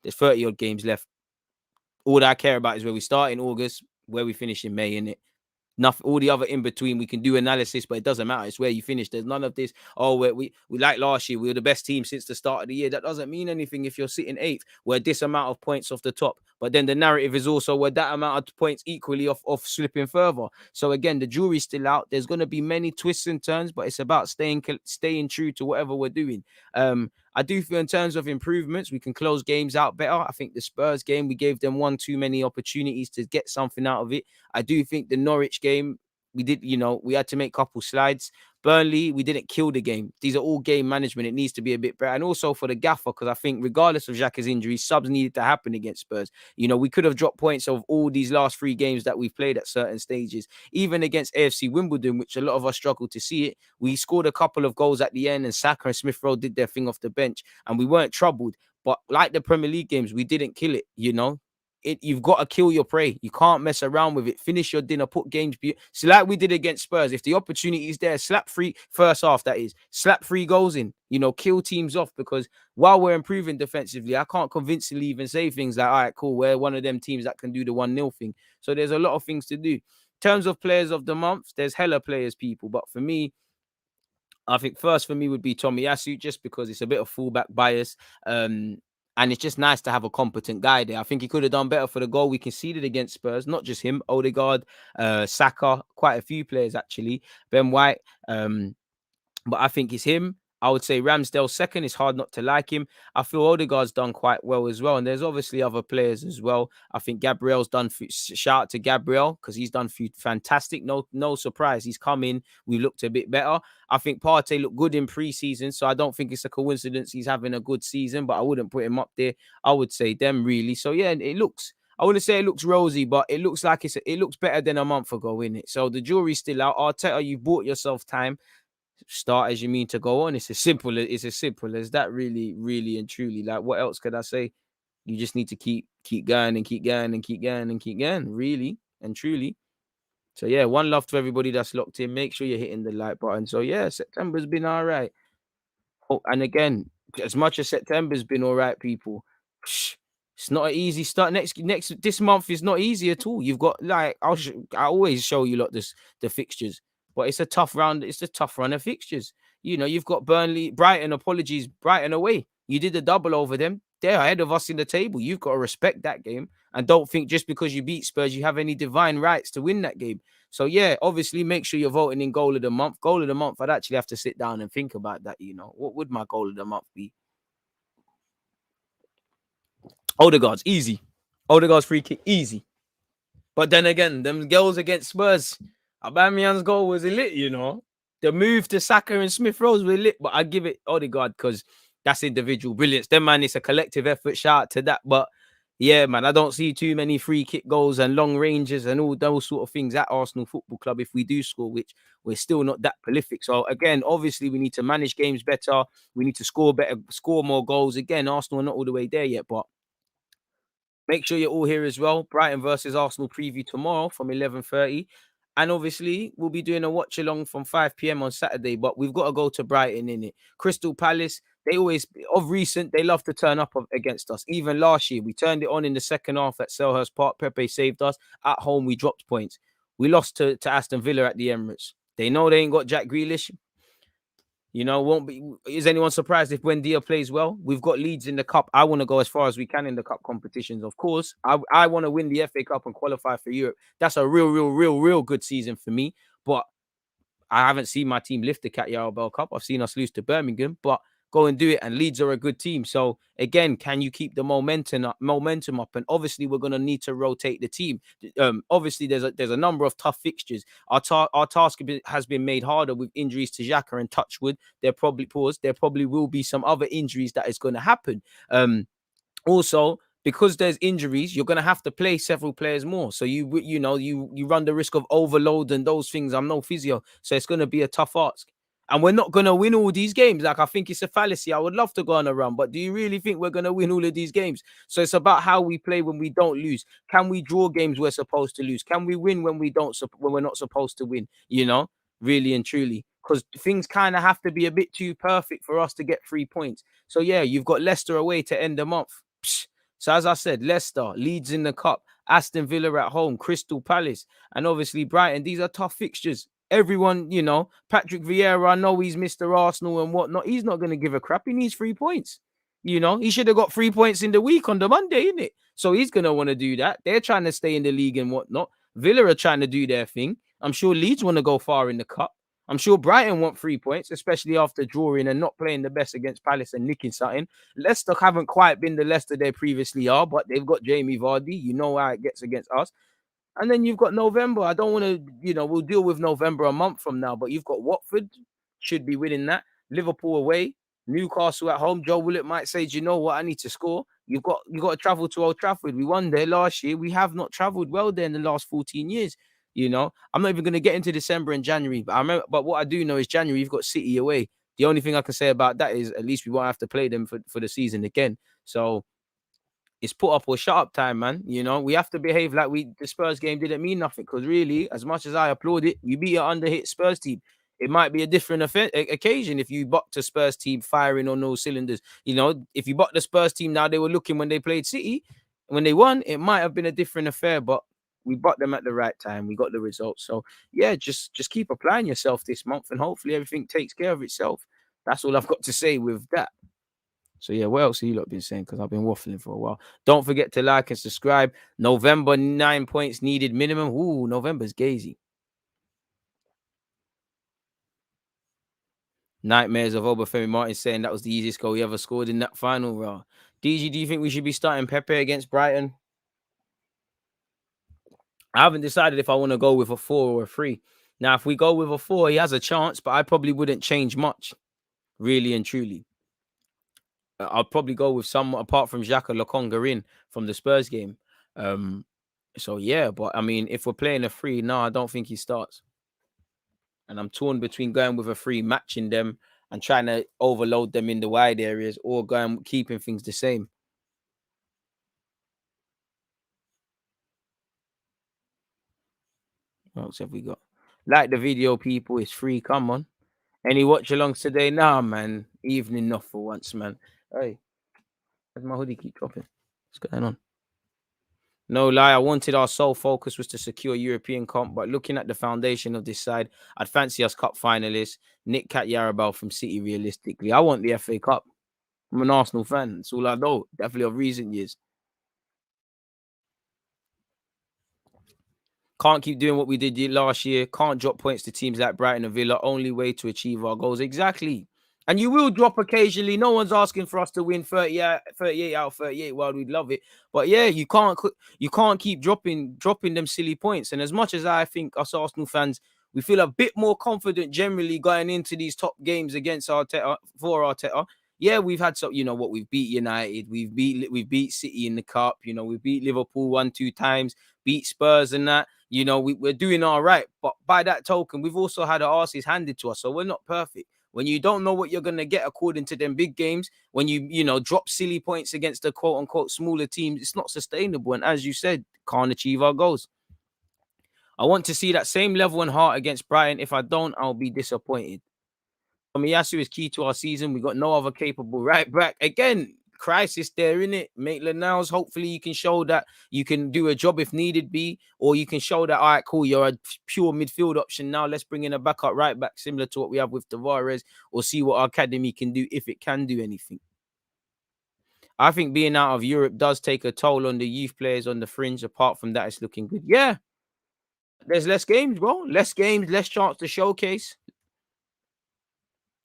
There's 30 odd games left. All that I care about is where we start in August, where we finish in May, innit? Nothing, all the other in between, we can do analysis, but it doesn't matter. It's where you finish. There's none of this. Oh, we like last year, we were the best team since the start of the year. That doesn't mean anything if you're sitting 8th. We're this amount of points off the top. But then the narrative is also we're that amount of points equally off slipping further. So again, the jury's still out. There's going to be many twists and turns, but it's about staying true to whatever we're doing. I do feel in terms of improvements, we can close games out better. I think the Spurs game, we gave them one too many opportunities to get something out of it. I do think the Norwich game, we did, we had to make a couple slides. Burnley, we didn't kill the game. These are all game management. It needs to be a bit better. And also for the gaffer, because I think regardless of Xhaka's injury, subs needed to happen against Spurs. We could have dropped points of all these last 3 games that we've played at certain stages. Even against AFC Wimbledon, which a lot of us struggled to see it, we scored a couple of goals at the end, and Saka and Smith Rowe did their thing off the bench, and we weren't troubled. But like the Premier League games, we didn't kill it, You've got to kill your prey. You can't mess around with it. Finish your dinner, put games. So like we did against Spurs, if the opportunity is there, slap 3 first half, that is. Slap 3 goals in, kill teams off, because while we're improving defensively, I can't convincingly even say things like, all right, cool, we're one of them teams that can do the 1-0 thing. So there's a lot of things to do. In terms of players of the month, there's hella players, people. But for me, I think first for me would be Tomiyasu, just because it's a bit of fullback bias. And it's just nice to have a competent guy there. I think he could have done better for the goal we conceded against Spurs. Not just him, Odegaard, Saka, quite a few players actually. Ben White. But I think it's him. I would say Ramsdale second. It's hard not to like him. I feel Odegaard's done quite well as well. And there's obviously other players as well. I think Gabriel's done, shout out to Gabriel, because he's done fantastic. No surprise. He's come in. We looked a bit better. I think Partey looked good in pre-season, so I don't think it's a coincidence he's having a good season, but I wouldn't put him up there. I would say them really. So yeah, I wouldn't say it looks rosy, but it looks like it looks better than a month ago, innit? So the jury's still out. Arteta, you've bought yourself time. Start as you mean to go on. It's as simple as that, really, really and truly. Like, what else could I say? You just need to keep going and keep going and keep going and keep going, really and truly. So yeah, one love to everybody that's locked in. Make sure you're hitting the like button. So yeah, September's been all right. Oh, and again, as much as September's been all right, people, it's not an easy start. This month is not easy at all. You've got, like, I always show you lot the fixtures, but it's a tough round. It's a tough run of fixtures. You've got Brighton away. You did a double over them. They're ahead of us in the table. You've got to respect that game, and don't think just because you beat Spurs, you have any divine rights to win that game. So yeah, obviously make sure you're voting in goal of the month. Goal of the month, I'd actually have to sit down and think about that. What would my goal of the month be? Odegaard's easy. Odegaard's free kick, easy. But then again, them goals against Spurs, Aubameyang's goal was lit, The move to Saka and Smith Rowe was lit, but I give it Odegaard because that's individual brilliance. Them, man, it's a collective effort. Shout out to that. But Yeah, man, I don't see too many free kick goals and long ranges and all those sort of things at Arsenal Football Club if we do score, which we're still not that prolific. So again, obviously we need to manage games better. We need to score better, score more goals. Again, Arsenal are not all the way there yet, but make sure you're all here as well. Brighton versus Arsenal preview tomorrow from 11:30. And obviously, we'll be doing a watch along from 5 p.m. on Saturday, but we've got to go to Brighton in it. Crystal Palace, they always, of recent, they love to turn up against us. Even last year, we turned it on in the second half at Selhurst Park. Pepe saved us. At home, we dropped points. We lost to Aston Villa at the Emirates. They know they ain't got Jack Grealish. You know, won't be. Is anyone surprised if Buendia plays well? We've got leads in the cup. I want to go as far as we can in the cup competitions. Of course, I want to win the FA Cup and qualify for Europe. That's a real good season for me. But I haven't seen my team lift the Cat Bell Cup. I've seen us lose to Birmingham, but go and do it. And Leeds are a good team. So again, can you keep the momentum up? And obviously, we're going to need to rotate the team. Obviously, there's a number of tough fixtures. Our task has been made harder with injuries to Xhaka and Touchwood. There probably will be some other injuries that is going to happen. Also, because there's injuries, you're going to have to play several players more. So you run the risk of overload and those things. I'm no physio, so it's going to be a tough ask. And we're not going to win all these games. Like, I think it's a fallacy. I would love to go on a run, but do you really think we're going to win all of these games? So it's about how we play when we don't lose. Can we draw games we're supposed to lose? Can we win when we're not supposed to win? You know, really and truly, because things kind of have to be a bit too perfect for us to get 3 points. So yeah, you've got Leicester away to end the month. So as I said, Leicester, Leeds in the cup, Aston Villa at home, Crystal Palace, and obviously Brighton. These are tough fixtures. Everyone, Patrick Vieira, I know he's Mr. Arsenal and whatnot. He's not going to give a crap. He needs 3 points. He should have got 3 points in the week on the Monday, innit? So he's going to want to do that. They're trying to stay in the league and whatnot. Villa are trying to do their thing. I'm sure Leeds want to go far in the cup. I'm sure Brighton want 3 points, especially after drawing and not playing the best against Palace and nicking something. Leicester haven't quite been the Leicester they previously are, but they've got Jamie Vardy. You know how it gets against us. And then you've got November. I don't want to, we'll deal with November a month from now, but you've got Watford, should be winning that. Liverpool away, Newcastle at home. Joe Willett might say, do you know what? I need to score. You've got to travel to Old Trafford. We won there last year. We have not traveled well there in the last 14 years. I'm not even going to get into December and January, but what I do know is January, you've got City away. The only thing I can say about that is at least we won't have to play them for the season again. So it's put up or shut up time, man. We have to behave like the Spurs game didn't mean nothing, because really, as much as I applaud it, you beat an under-hit Spurs team. It might be a different occasion if you bucked a Spurs team firing on those cylinders. If you bucked the Spurs team, now they were looking when they played City, when they won, it might have been a different affair, but we bucked them at the right time. We got the results. So yeah, just keep applying yourself this month and hopefully everything takes care of itself. That's all I've got to say with that. So yeah, what else have you lot been saying? Because I've been waffling for a while. Don't forget to like and subscribe. November, 9 points needed minimum. Ooh, November's gazy. Nightmares of Obafemi Martin saying that was the easiest goal he ever scored in that final row. DG, do you think we should be starting Pepe against Brighton? I haven't decided if I want to go with a 4 or a 3. Now, if we go with a 4, he has a chance, but I probably wouldn't change much, really and truly. I'll probably go with someone apart from Xhaka, LOKONGA in from the Spurs game. So yeah, but I mean, if we're playing a 3, no, I don't think he starts. And I'm torn between going with a 3, matching them and trying to overload them in the wide areas, or keeping things the same. What else have we got? Like the video, people. It's free. Come on. Any watch alongs today? Nah, man. Evening enough for once, man. Hey, where's my hoodie keep dropping? What's going on? No lie, I wanted our sole focus was to secure European comp, but looking at the foundation of this side, I'd fancy us cup finalists. Nick Cat Yarabel from City, realistically. I want the FA Cup. I'm an Arsenal fan. That's all I know. Definitely of recent years. Can't keep doing what we did last year. Can't drop points to teams like Brighton and Villa. Only way to achieve our goals. Exactly. And you will drop occasionally. No one's asking for us to win 38 out of 38. Well, we'd love it. But yeah, you can't keep dropping them silly points. And as much as I think us Arsenal fans, we feel a bit more confident generally going into these top games against Arteta, for Arteta, Yeah, we've had some, we've beat United, we've beat City in the cup, we beat Liverpool 1-2 times, beat Spurs and that. We're doing all right. But by that token, we've also had our asses handed to us. So we're not perfect. When you don't know what you're gonna get according to them big games, when you drop silly points against the quote unquote smaller teams, it's not sustainable. And as you said, can't achieve our goals. I want to see that same level and heart against Brighton. If I don't, I'll be disappointed. Tomiyasu is key to our season. We got no other capable right back. Again, crisis there, in it. Maitland-Niles, hopefully you can show that you can do a job if needed be, or you can show that, all right, cool, you're a pure midfield option now. Let's bring in a backup right back similar to what we have with Tavares, or see what our academy can do if it can do anything. I think being out of Europe does take a toll on the youth players on the fringe. Apart from that, it's looking good. Yeah, there's less games, bro. Less games, less chance to showcase.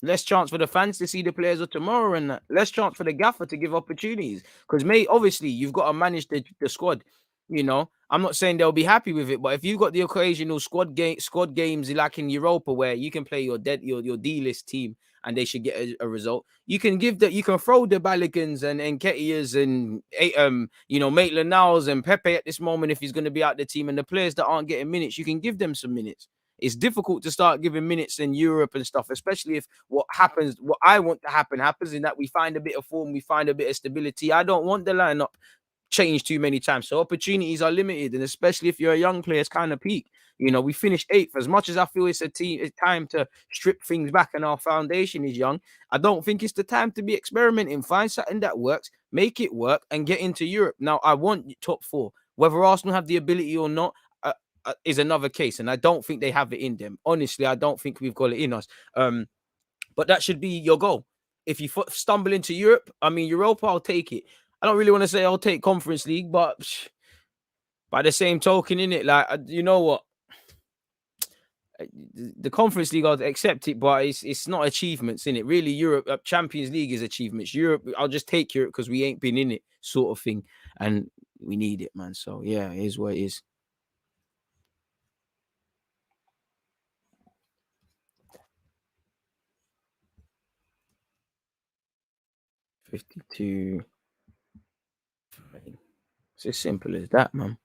Less chance for the fans to see the players of tomorrow, and less chance for the gaffer to give opportunities. Because, mate, obviously, you've got to manage the squad. I'm not saying they'll be happy with it, but if you've got the occasional squad games like in Europa where you can play your D-list team and they should get a result, you can throw the Baligans and Nketiahs and Maitland-Niles and Pepe at this moment if he's going to be out the team, and the players that aren't getting minutes, you can give them some minutes. It's difficult to start giving minutes in Europe and stuff, especially if what I want to happen happens, in that we find a bit of form, we find a bit of stability. I don't want the lineup change too many times. So opportunities are limited. And especially if you're a young player, it's kind of peak. We finished 8th. As much as I feel it's time to strip things back and our foundation is young, I don't think it's the time to be experimenting. Find something that works, make it work, and get into Europe. Now, I want top 4. Whether Arsenal have the ability or not, is another case, and I don't think they have it in them. Honestly, I don't think we've got it in us. But that should be your goal. If you stumble into Europe, Europa, I'll take it. I don't really want to say I'll take Conference League, but by the same token, in it, like, you know what? The Conference League, I'll accept it, but it's not achievements in it. Really, Europe, Champions League is achievements. Europe, I'll just take Europe because we ain't been in it, sort of thing, and we need it, man. So yeah, it is what it is. 52. It's as simple as that, man.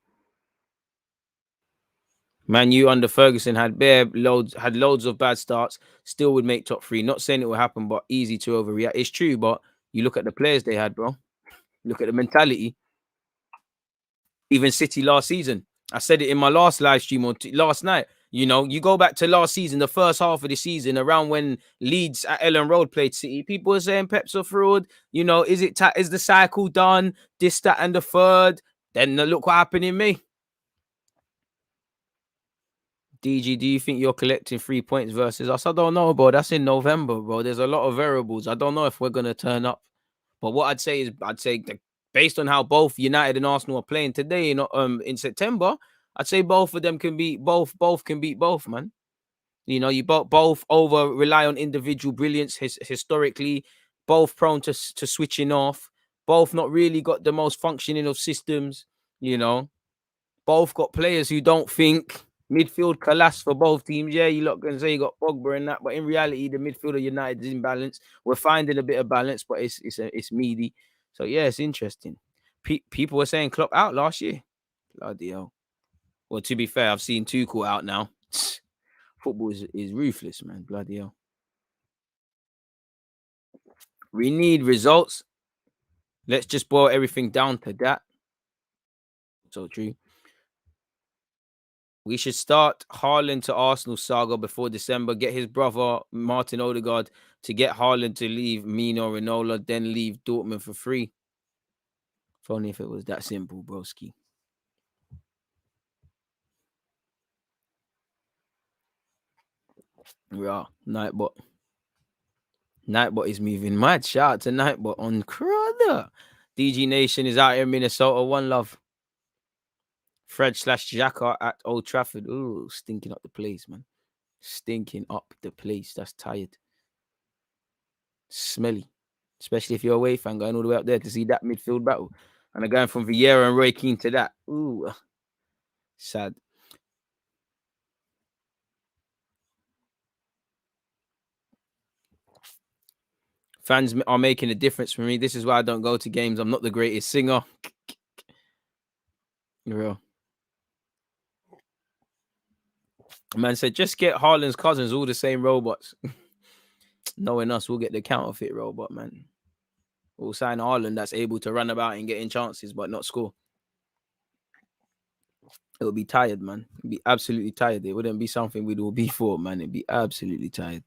Man, you under Ferguson had loads of bad starts, still would make top 3. Not saying it will happen, but easy to overreact. It's true, but you look at the players they had, bro. Look at the mentality. Even City last season. I said it in my last live stream last night. You go back to last season, the first half of the season, around when Leeds at Ellen Road played City, people were saying Pep's a fraud. Is the cycle done? This, that, and the third. Then look what happened in May. DG, do you think you're collecting 3 points versus us? I don't know, bro. That's in November, bro. There's a lot of variables. I don't know if we're gonna turn up. But what I'd say that based on how both United and Arsenal are playing today in September, I'd say both of them can beat both. Both can beat both, man. You both over rely on individual brilliance historically. Both prone to switching off. Both not really got the most functioning of systems. Both got players who don't think. Midfield collapse for both teams. Yeah, you lot can say you got Pogba and that, but in reality, the midfield of United is in balance. We're finding a bit of balance, but it's meaty. So yeah, it's interesting. People were saying Klopp out last year. Bloody hell. Well, to be fair, I've seen Tuchel out now. Football is ruthless, man. Bloody hell. We need results. Let's just boil everything down to that. So true. We should start Haaland to Arsenal saga before December. Get his brother Martin Odegaard to get Haaland to leave Mino Rinola, then leave Dortmund for free. If only if it was that simple, broski. Yeah, Nightbot. Nightbot is moving mad. Shout out to Nightbot on Crowder. DG Nation is out here in Minnesota. One love. Fred/Xhaka at Old Trafford. Ooh, stinking up the place, man. Stinking up the place. That's tired. Smelly. Especially if you're a away fan going all the way up there to see that midfield battle. And they're going from Vieira and Roy Keane to that. Ooh. Sad. Fans are making a difference for me. This is why I don't go to games. I'm not the greatest singer. Real. Man said, just get Haaland's cousins, all the same robots. Knowing us, we'll get the counterfeit robot, man. We'll sign Haaland that's able to run about and get in chances, but not score. It'll be tired, man. It'll be absolutely tired. It wouldn't be something we'd all be for, man. It'd be absolutely tired.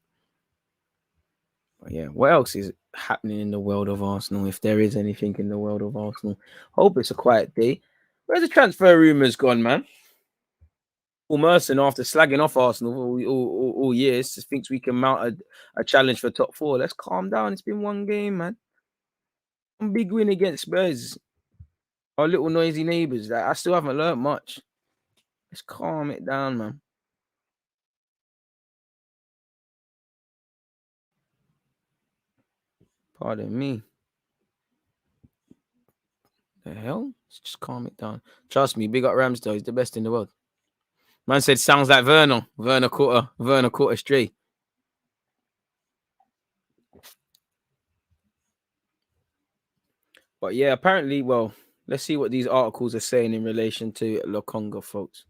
But yeah, what else is happening in the world of Arsenal? If there is anything in the world of Arsenal, hope it's a quiet day. Where's the transfer rumours gone, man? Paul Merson, after slagging off Arsenal all years, thinks we can mount a challenge for top 4. Let's calm down. It's been one game, man. One big win against Spurs. Our little noisy neighbours. Like, I still haven't learned much. Let's calm it down, man. Pardon me. The hell? Let's just calm it down. Trust me, big up Ramsdale. He's the best in the world. Man said, sounds like Werner. Werner caught a stray. But yeah, apparently, well, let's see what these articles are saying in relation to Lokonga, folks.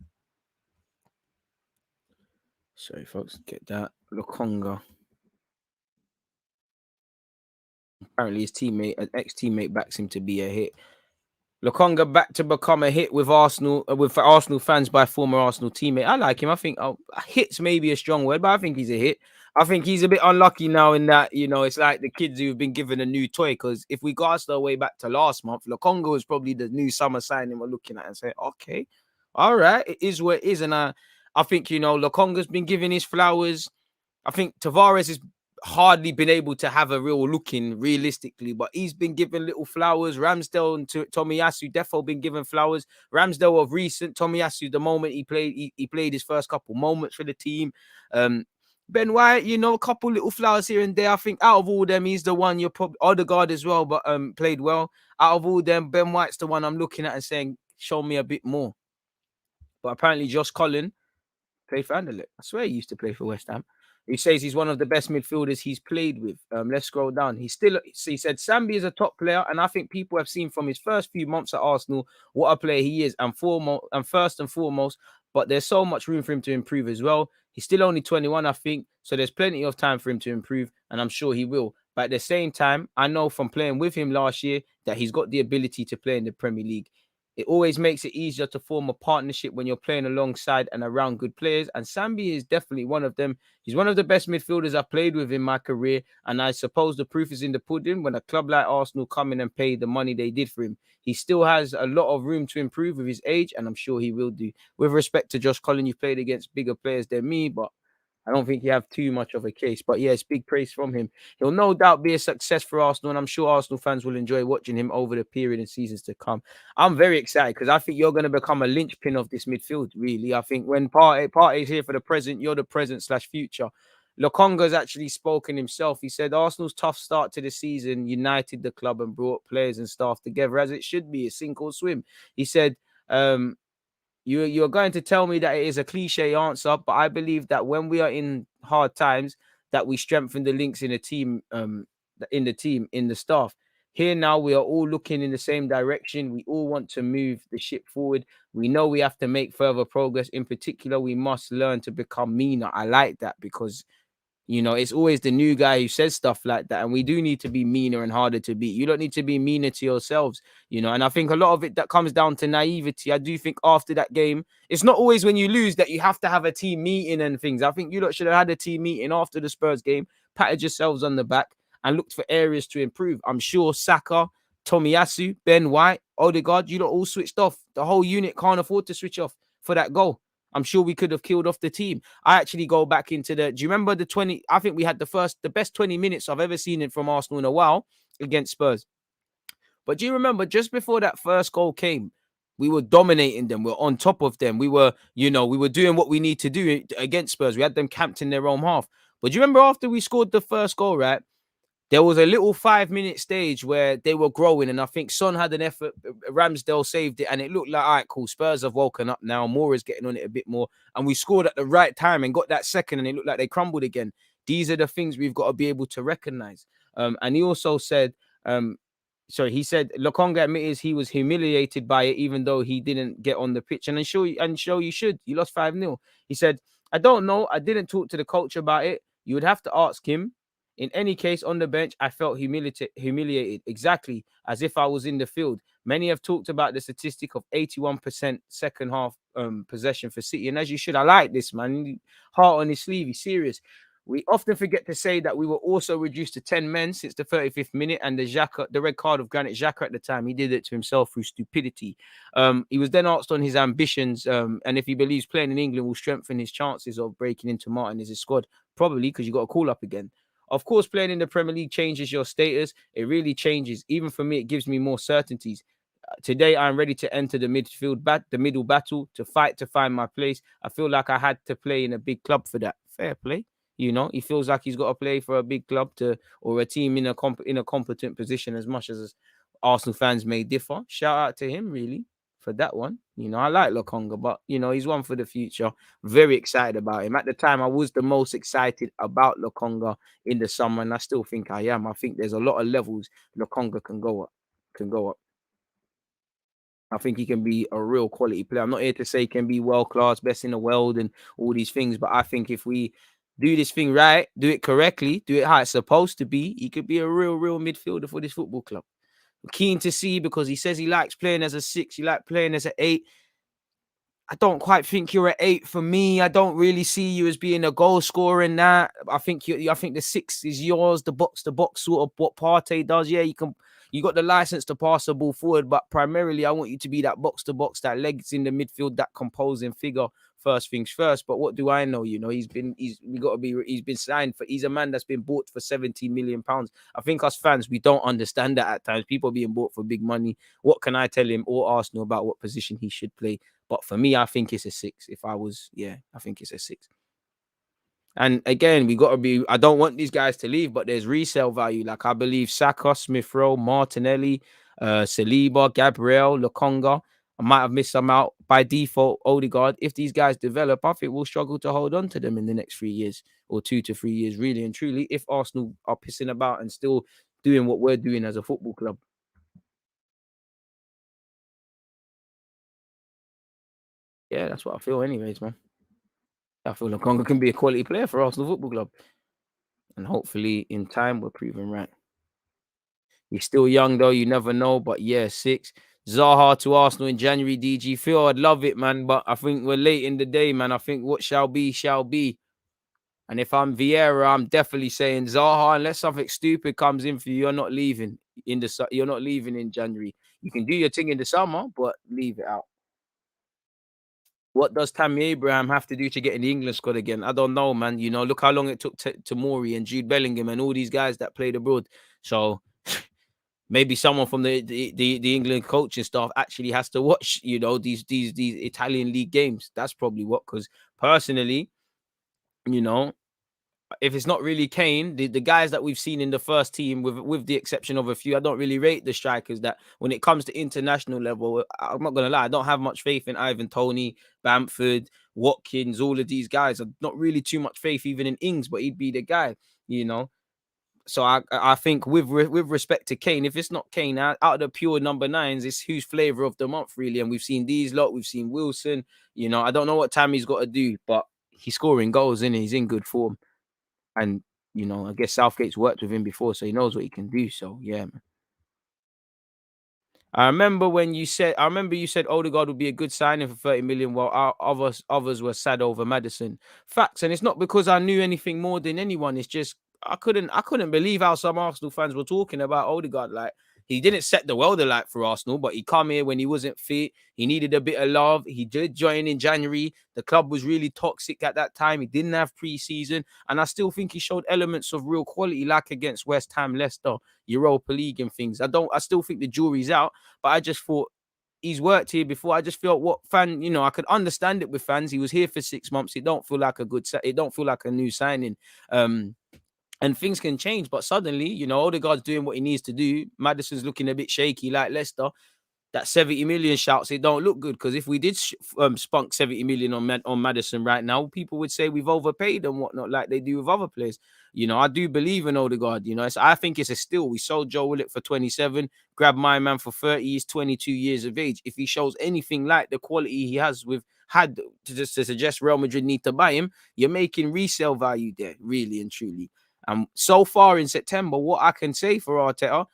Sorry, folks, get that. Lokonga. Apparently, his teammate, an ex-teammate, backs him to be a hit. Lokonga back to become a hit with Arsenal, with Arsenal fans by former Arsenal teammate. I like him. I think hit's maybe a strong word, but I think he's a hit. I think he's a bit unlucky now in that, you know, it's like the kids who've been given a new toy. Because if we cast our way back to last month, Lokonga was probably the new summer signing we're looking at and say, okay, all right, it is what it is. And I think, you know, Lokonga's been giving his flowers. I think Tavares has hardly been able to have a real look in realistically, but he's been given little flowers. Ramsdale and Tomiyasu defo been given flowers. Ramsdale of recent, Tomiyasu the moment he played his first couple moments for the team. Ben White, you know, a couple little flowers here and there. I think out of all them, he's the one you're probably Odegaard as well, but played well. Out of all them, Ben White's the one I'm looking at and saying, show me a bit more. But apparently, Josh Cullen played for Anderlecht. I swear he used to play for West Ham. He says he's one of the best midfielders he's played with. Let's scroll down. He said Sambi is a top player, and I think people have seen from his first few months at Arsenal what a player he is, and first and foremost. But there's so much room for him to improve as well. He's still only 21, I think, so there's plenty of time for him to improve, and I'm sure he will. But at the same time, I know from playing with him last year that he's got the ability to play in the Premier League. It always makes it easier to form a partnership when you're playing alongside and around good players. And Sambi is definitely one of them. He's one of the best midfielders I've played with in my career. And I suppose the proof is in the pudding when a club like Arsenal come in and pay the money they did for him. He still has a lot of room to improve with his age, and I'm sure he will do. With respect to Josh Cullen, you've played against bigger players than me, but I don't think you have too much of a case. But yes, big praise from him. He'll no doubt be a success for Arsenal, and I'm sure Arsenal fans will enjoy watching him over the period and seasons to come. I'm very excited because I think you're going to become a linchpin of this midfield, really. I think when Partey is here for the present, you're the present/future. Lokonga's actually spoken himself. He said Arsenal's tough start to the season united the club and brought players and staff together as it should be, a sink or swim. He said, you're going to tell me that it is a cliche answer, but I believe that when we are in hard times, that we strengthen the links in the team, in the staff. Here now, we are all looking in the same direction. We all want to move the ship forward. We know we have to make further progress. In particular, we must learn to become meaner. I like that because, you know, it's always the new guy who says stuff like that. And we do need to be meaner and harder to beat. You don't need to be meaner to yourselves, you know. And I think a lot of it that comes down to naivety. I do think after that game, it's not always when you lose that you have to have a team meeting and things. I think you lot should have had a team meeting after the Spurs game, patted yourselves on the back and looked for areas to improve. I'm sure Saka, Tomiyasu, Ben White, Odegaard, you lot all switched off. The whole unit can't afford to switch off for that goal. I'm sure we could have killed off the team. I actually go back into do you remember the 20? I think we had the best 20 minutes I've ever seen it from Arsenal in a while against Spurs. But do you remember just before that first goal came, we were dominating them. We were on top of them. We were doing what we need to do against Spurs. We had them camped in their own half. But do you remember after we scored the first goal, right? There was a little 5-minute stage where they were growing, and I think Son had an effort. Ramsdale saved it, and it looked like, all right, cool. Spurs have woken up now. Moura's getting on it a bit more, and we scored at the right time and got that second, and it looked like they crumbled again. These are the things we've got to be able to recognize. And he also said, sorry, he said Lokonga admitted he was humiliated by it, even though he didn't get on the pitch. And show you should. You lost 5-0. He said, I don't know. I didn't talk to the coach about it. You would have to ask him. In any case, on the bench, I felt humiliated, exactly as if I was in the field. Many have talked about the statistic of 81% second half possession for City. And as you should, I like this, man. Heart on his sleeve. He's serious. We often forget to say that we were also reduced to 10 men since the 35th minute, and the red card of Granit Xhaka at the time, he did it to himself through stupidity. He was then asked on his ambitions and if he believes playing in England will strengthen his chances of breaking into Martinez's squad. Probably, because you got to call up again. Of course, playing in the Premier League changes your status. It really changes. Even for me, it gives me more certainties. Today, I'm ready to enter the middle battle, to fight to find my place. I feel like I had to play in a big club for that. Fair play. You know, he feels like he's got to play for a big club or a team in a competent position, as much as Arsenal fans may differ. Shout out to him, really, for that one. You know, I like Lokonga, but, you know, he's one for the future. Very excited about him. At the time, I was the most excited about Lokonga in the summer, and I still think I am. I think there's a lot of levels Lokonga can go up. I think he can be a real quality player. I'm not here to say he can be world class, best in the world, and all these things, but I think if we do this thing right, do it correctly, do it how it's supposed to be, he could be a real midfielder for this football club. Keen to see, because he says he likes playing as a 6, he likes playing as an 8. I don't quite think you're an 8 for me. I don't really see you as being a goal scorer in that. I think the 6 is yours, the box to box sort of what Partey does. Yeah, you got the license to pass the ball forward, but primarily I want you to be that box to box, that legs in the midfield, that composing figure. First things first. But what do I know? You know, he's been signed for. He's a man that's been bought for 70 million pounds. I think us fans, we don't understand that at times. People being bought for big money. What can I tell him or Arsenal about what position he should play? But for me, I think it's a 6. I think it's a 6. And again, I don't want these guys to leave, but there's resale value. Like, I believe Saka, Smith Rowe, Martinelli, Saliba, Gabriel, Lokonga. I might have missed some out. By default, Odegaard. If these guys develop, I think we'll struggle to hold on to them in the next 3 years, or 2 to 3 years, really and truly, if Arsenal are pissing about and still doing what we're doing as a football club. Yeah, that's what I feel anyways, man. I feel Lokonga can be a quality player for Arsenal Football Club. And hopefully in time we're proven right. He's still young though, you never know. But yeah, 6. Zaha to Arsenal in January, DG. Phil, I'd love it, man. But I think we're late in the day, man. I think what shall be, shall be. And if I'm Vieira, I'm definitely saying Zaha, unless something stupid comes in for you, you're not leaving you're not leaving in January. You can do your thing in the summer, but leave it out. What does Tammy Abraham have to do to get in the England squad again? I don't know, man. You know, look how long it took to Maury and Jude Bellingham and all these guys that played abroad. So maybe someone from the England coaching staff actually has to watch, you know, these Italian league games. That's probably what. Because personally, you know, if it's not really Kane, the guys that we've seen in the first team, with the exception of a few, I don't really rate the strikers. That when it comes to international level, I'm not gonna lie, I don't have much faith in Ivan Toney, Bamford, Watkins, all of these guys. I'm not really too much faith even in Ings, but he'd be the guy, you know. So I think with respect to Kane, if it's not Kane, out of the pure number 9s, it's who's flavour of the month really. And we've seen these lot, we've seen Wilson. You know, I don't know what Tammy's got to do, but he's scoring goals, and he's in good form. And, you know, I guess Southgate's worked with him before, so he knows what he can do. So, yeah, man. I remember you said Odegaard would be a good signing for 30 million, while others were sad over Maddison. Facts, and it's not because I knew anything more than anyone. It's just I couldn't believe how some Arsenal fans were talking about Odegaard. Like, he didn't set the world alight for Arsenal, but he come here when he wasn't fit. He needed a bit of love. He did join in January. The club was really toxic at that time. He didn't have pre-season, and I still think he showed elements of real quality, like against West Ham, Leicester, Europa League and things. I still think the jury's out, but I just thought he's worked here before. I just felt I could understand it with fans. He was here for 6 months. It don't feel like a new signing. And things can change, but suddenly, you know, Odegaard's doing what he needs to do. Maddison's looking a bit shaky like Leicester. that 70 million shouts, it don't look good, because if we did spunk 70 million on Madison right now, people would say we've overpaid and whatnot, like they do with other players. I do believe in Odegaard. I think it's a steal. We sold Joe Willock for 27, grabbed my man for 30. He's 22 years of age. If he shows anything like the quality he has had to suggest Real Madrid need to buy him, you're making resale value there, really and truly. And so far in September, what I can say for Arteta,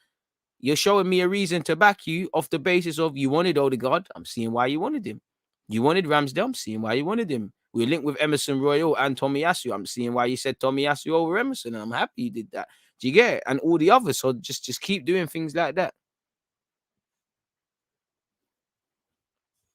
you're showing me a reason to back you off the basis of you wanted Odegaard. I'm seeing why you wanted him. You wanted Ramsdale. I'm seeing why you wanted him. We linked with Emerson Royal and Tomiyasu. I'm seeing why you said Tomiyasu over Emerson, and I'm happy you did that. Do you get it? And all the others. So just keep doing things like that.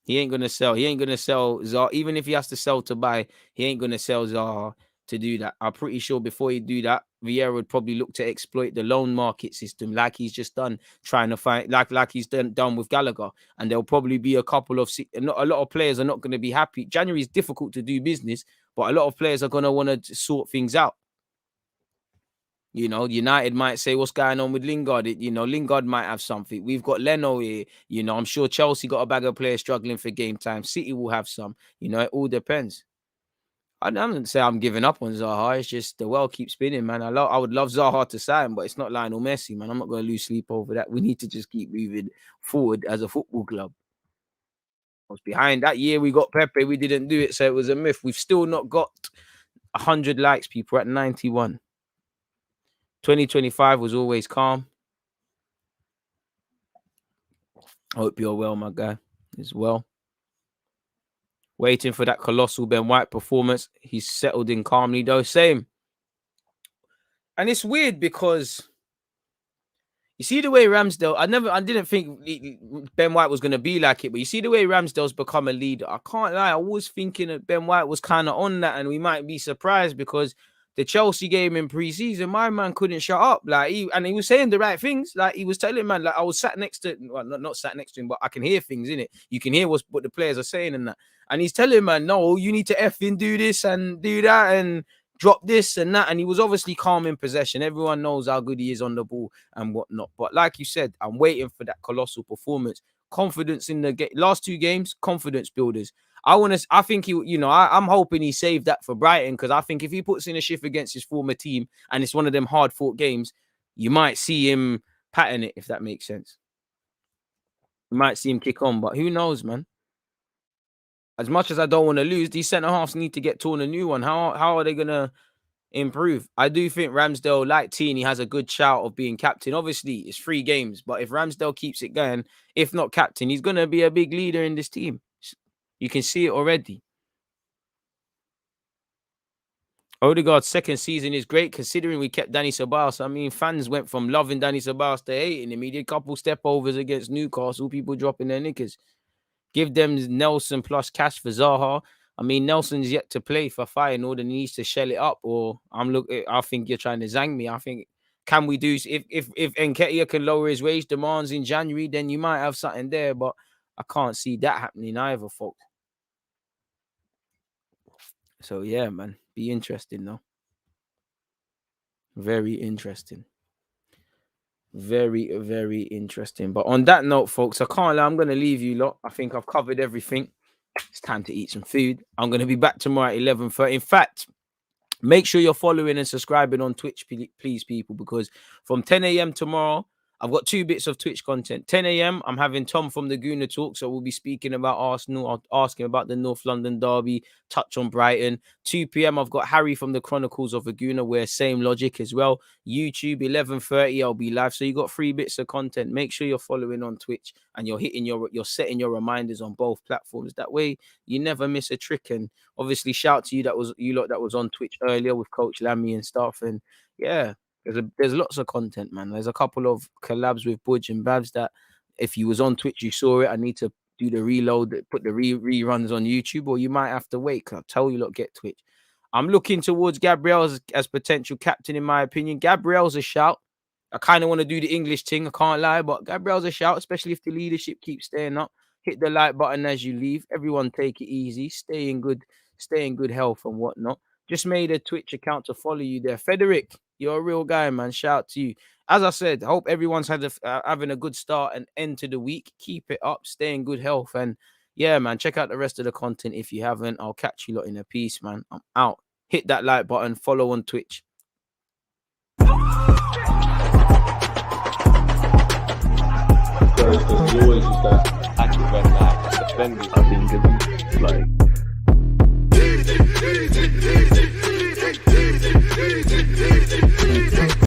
He ain't gonna sell. He ain't gonna sell Zaha. Even if he has to sell to buy, he ain't gonna sell Zaha to do that. I'm pretty sure before he do that, Vieira would probably look to exploit the loan market system, like he's just done, trying to find like he's done with Gallagher. And there'll probably be a couple of not a lot of players are not going to be happy. January is difficult to do business, but a lot of players are going to want to sort things out. United might say, what's going on with Lingard? Lingard might have something. We've got Leno here. I'm sure Chelsea got a bag of players struggling for game time. City will have some. It all depends. I don't say I'm giving up on Zaha. It's just the world keeps spinning, man. I would love Zaha to sign, but it's not Lionel Messi, man. I'm not going to lose sleep over that. We need to just keep moving forward as a football club. I was behind that year. We got Pepe. We didn't do it, so it was a myth. We've still not got 100 likes, people, at 91. 2025 was always calm. I hope you're well, my guy, as well. Waiting for that colossal Ben White performance. He's settled in calmly, though. Same. And it's weird because you see the way Ramsdale, I didn't think Ben White was going to be like it, but you see the way Ramsdale's become a leader. I can't lie. I was thinking that Ben White was kind of on that, and we might be surprised because the Chelsea game in pre-season, my man couldn't shut up. He was saying the right things. Like, he was telling, man, like, I was sat next to, well, not sat next to him, but I can hear things in it. You can hear what the players are saying and that. And he's telling, man, no, you need to effing do this and do that and drop this and that. And he was obviously calm in possession. Everyone knows how good he is on the ball and whatnot. But like you said, I'm waiting for that colossal performance. Confidence in the last two games, confidence builders. I think I'm hoping he saved that for Brighton, because I think if he puts in a shift against his former team and it's one of them hard fought games, you might see him pattern it, if that makes sense. You might see him kick on, but who knows, man? As much as I don't want to lose, these centre halves need to get torn a new one. How are they gonna improve? I do think Ramsdale, like Tierney, has a good shout of being captain. Obviously, it's 3 games, but if Ramsdale keeps it going, if not captain, he's gonna be a big leader in this team. You can see it already. Odegaard's second season is great, considering we kept Dani Ceballos. I mean, fans went from loving Dani Ceballos to hating him. He did a couple step overs against Newcastle, people dropping their knickers. Give them Nelson plus cash for Zaha. I mean, Nelson's yet to play for Feyenoord and needs to shell it up. Or I think you're trying to zang me. I think, can we do, if Nketiah can lower his wage demands in January, then you might have something there. But I can't see that happening either, folks. So yeah, man, be interesting though. Very interesting. Very, very interesting. But on that note, folks, I can't lie, I'm going to leave you lot. I think I've covered everything. It's time to eat some food. I'm going to be back tomorrow at 11:30. In fact, make sure you're following and subscribing on Twitch, please, people, because from 10 a.m. tomorrow, I've got 2 bits of Twitch content. 10 a.m., I'm having Tom from the Gooner talk, so we'll be speaking about Arsenal, asking about the North London derby, touch on Brighton. 2 p.m., I've got Harry from the Chronicles of a Gooner, where same logic as well. YouTube, 11:30, I'll be live. So you got 3 bits of content. Make sure you're following on Twitch and you're setting your reminders on both platforms. That way, you never miss a trick. And obviously, shout to you that was on Twitch earlier with Coach Lammy and stuff. And yeah, there's lots of content, man. There's a couple of collabs with Budge and Babs that if you was on Twitch, you saw it. I need to do the reload, put the reruns on YouTube, or you might have to wait. I'll tell you, look, get Twitch. I'm looking towards Gabriel as potential captain, in my opinion. Gabriel's a shout. I kind of want to do the English thing, I can't lie, but Gabriel's a shout, especially if the leadership keeps staying up. Hit the like button as you leave. Everyone take it easy. Stay in good health and whatnot. Just made a Twitch account to follow you there. Frederick, You're a real guy, man. Shout out to you. As I said, I hope everyone's having a good start and end to the week. Keep it up. Stay in good health. And yeah, man, check out the rest of the content if you haven't. I'll catch you lot in a piece, man. I'm out. Hit that like button. Follow on Twitch.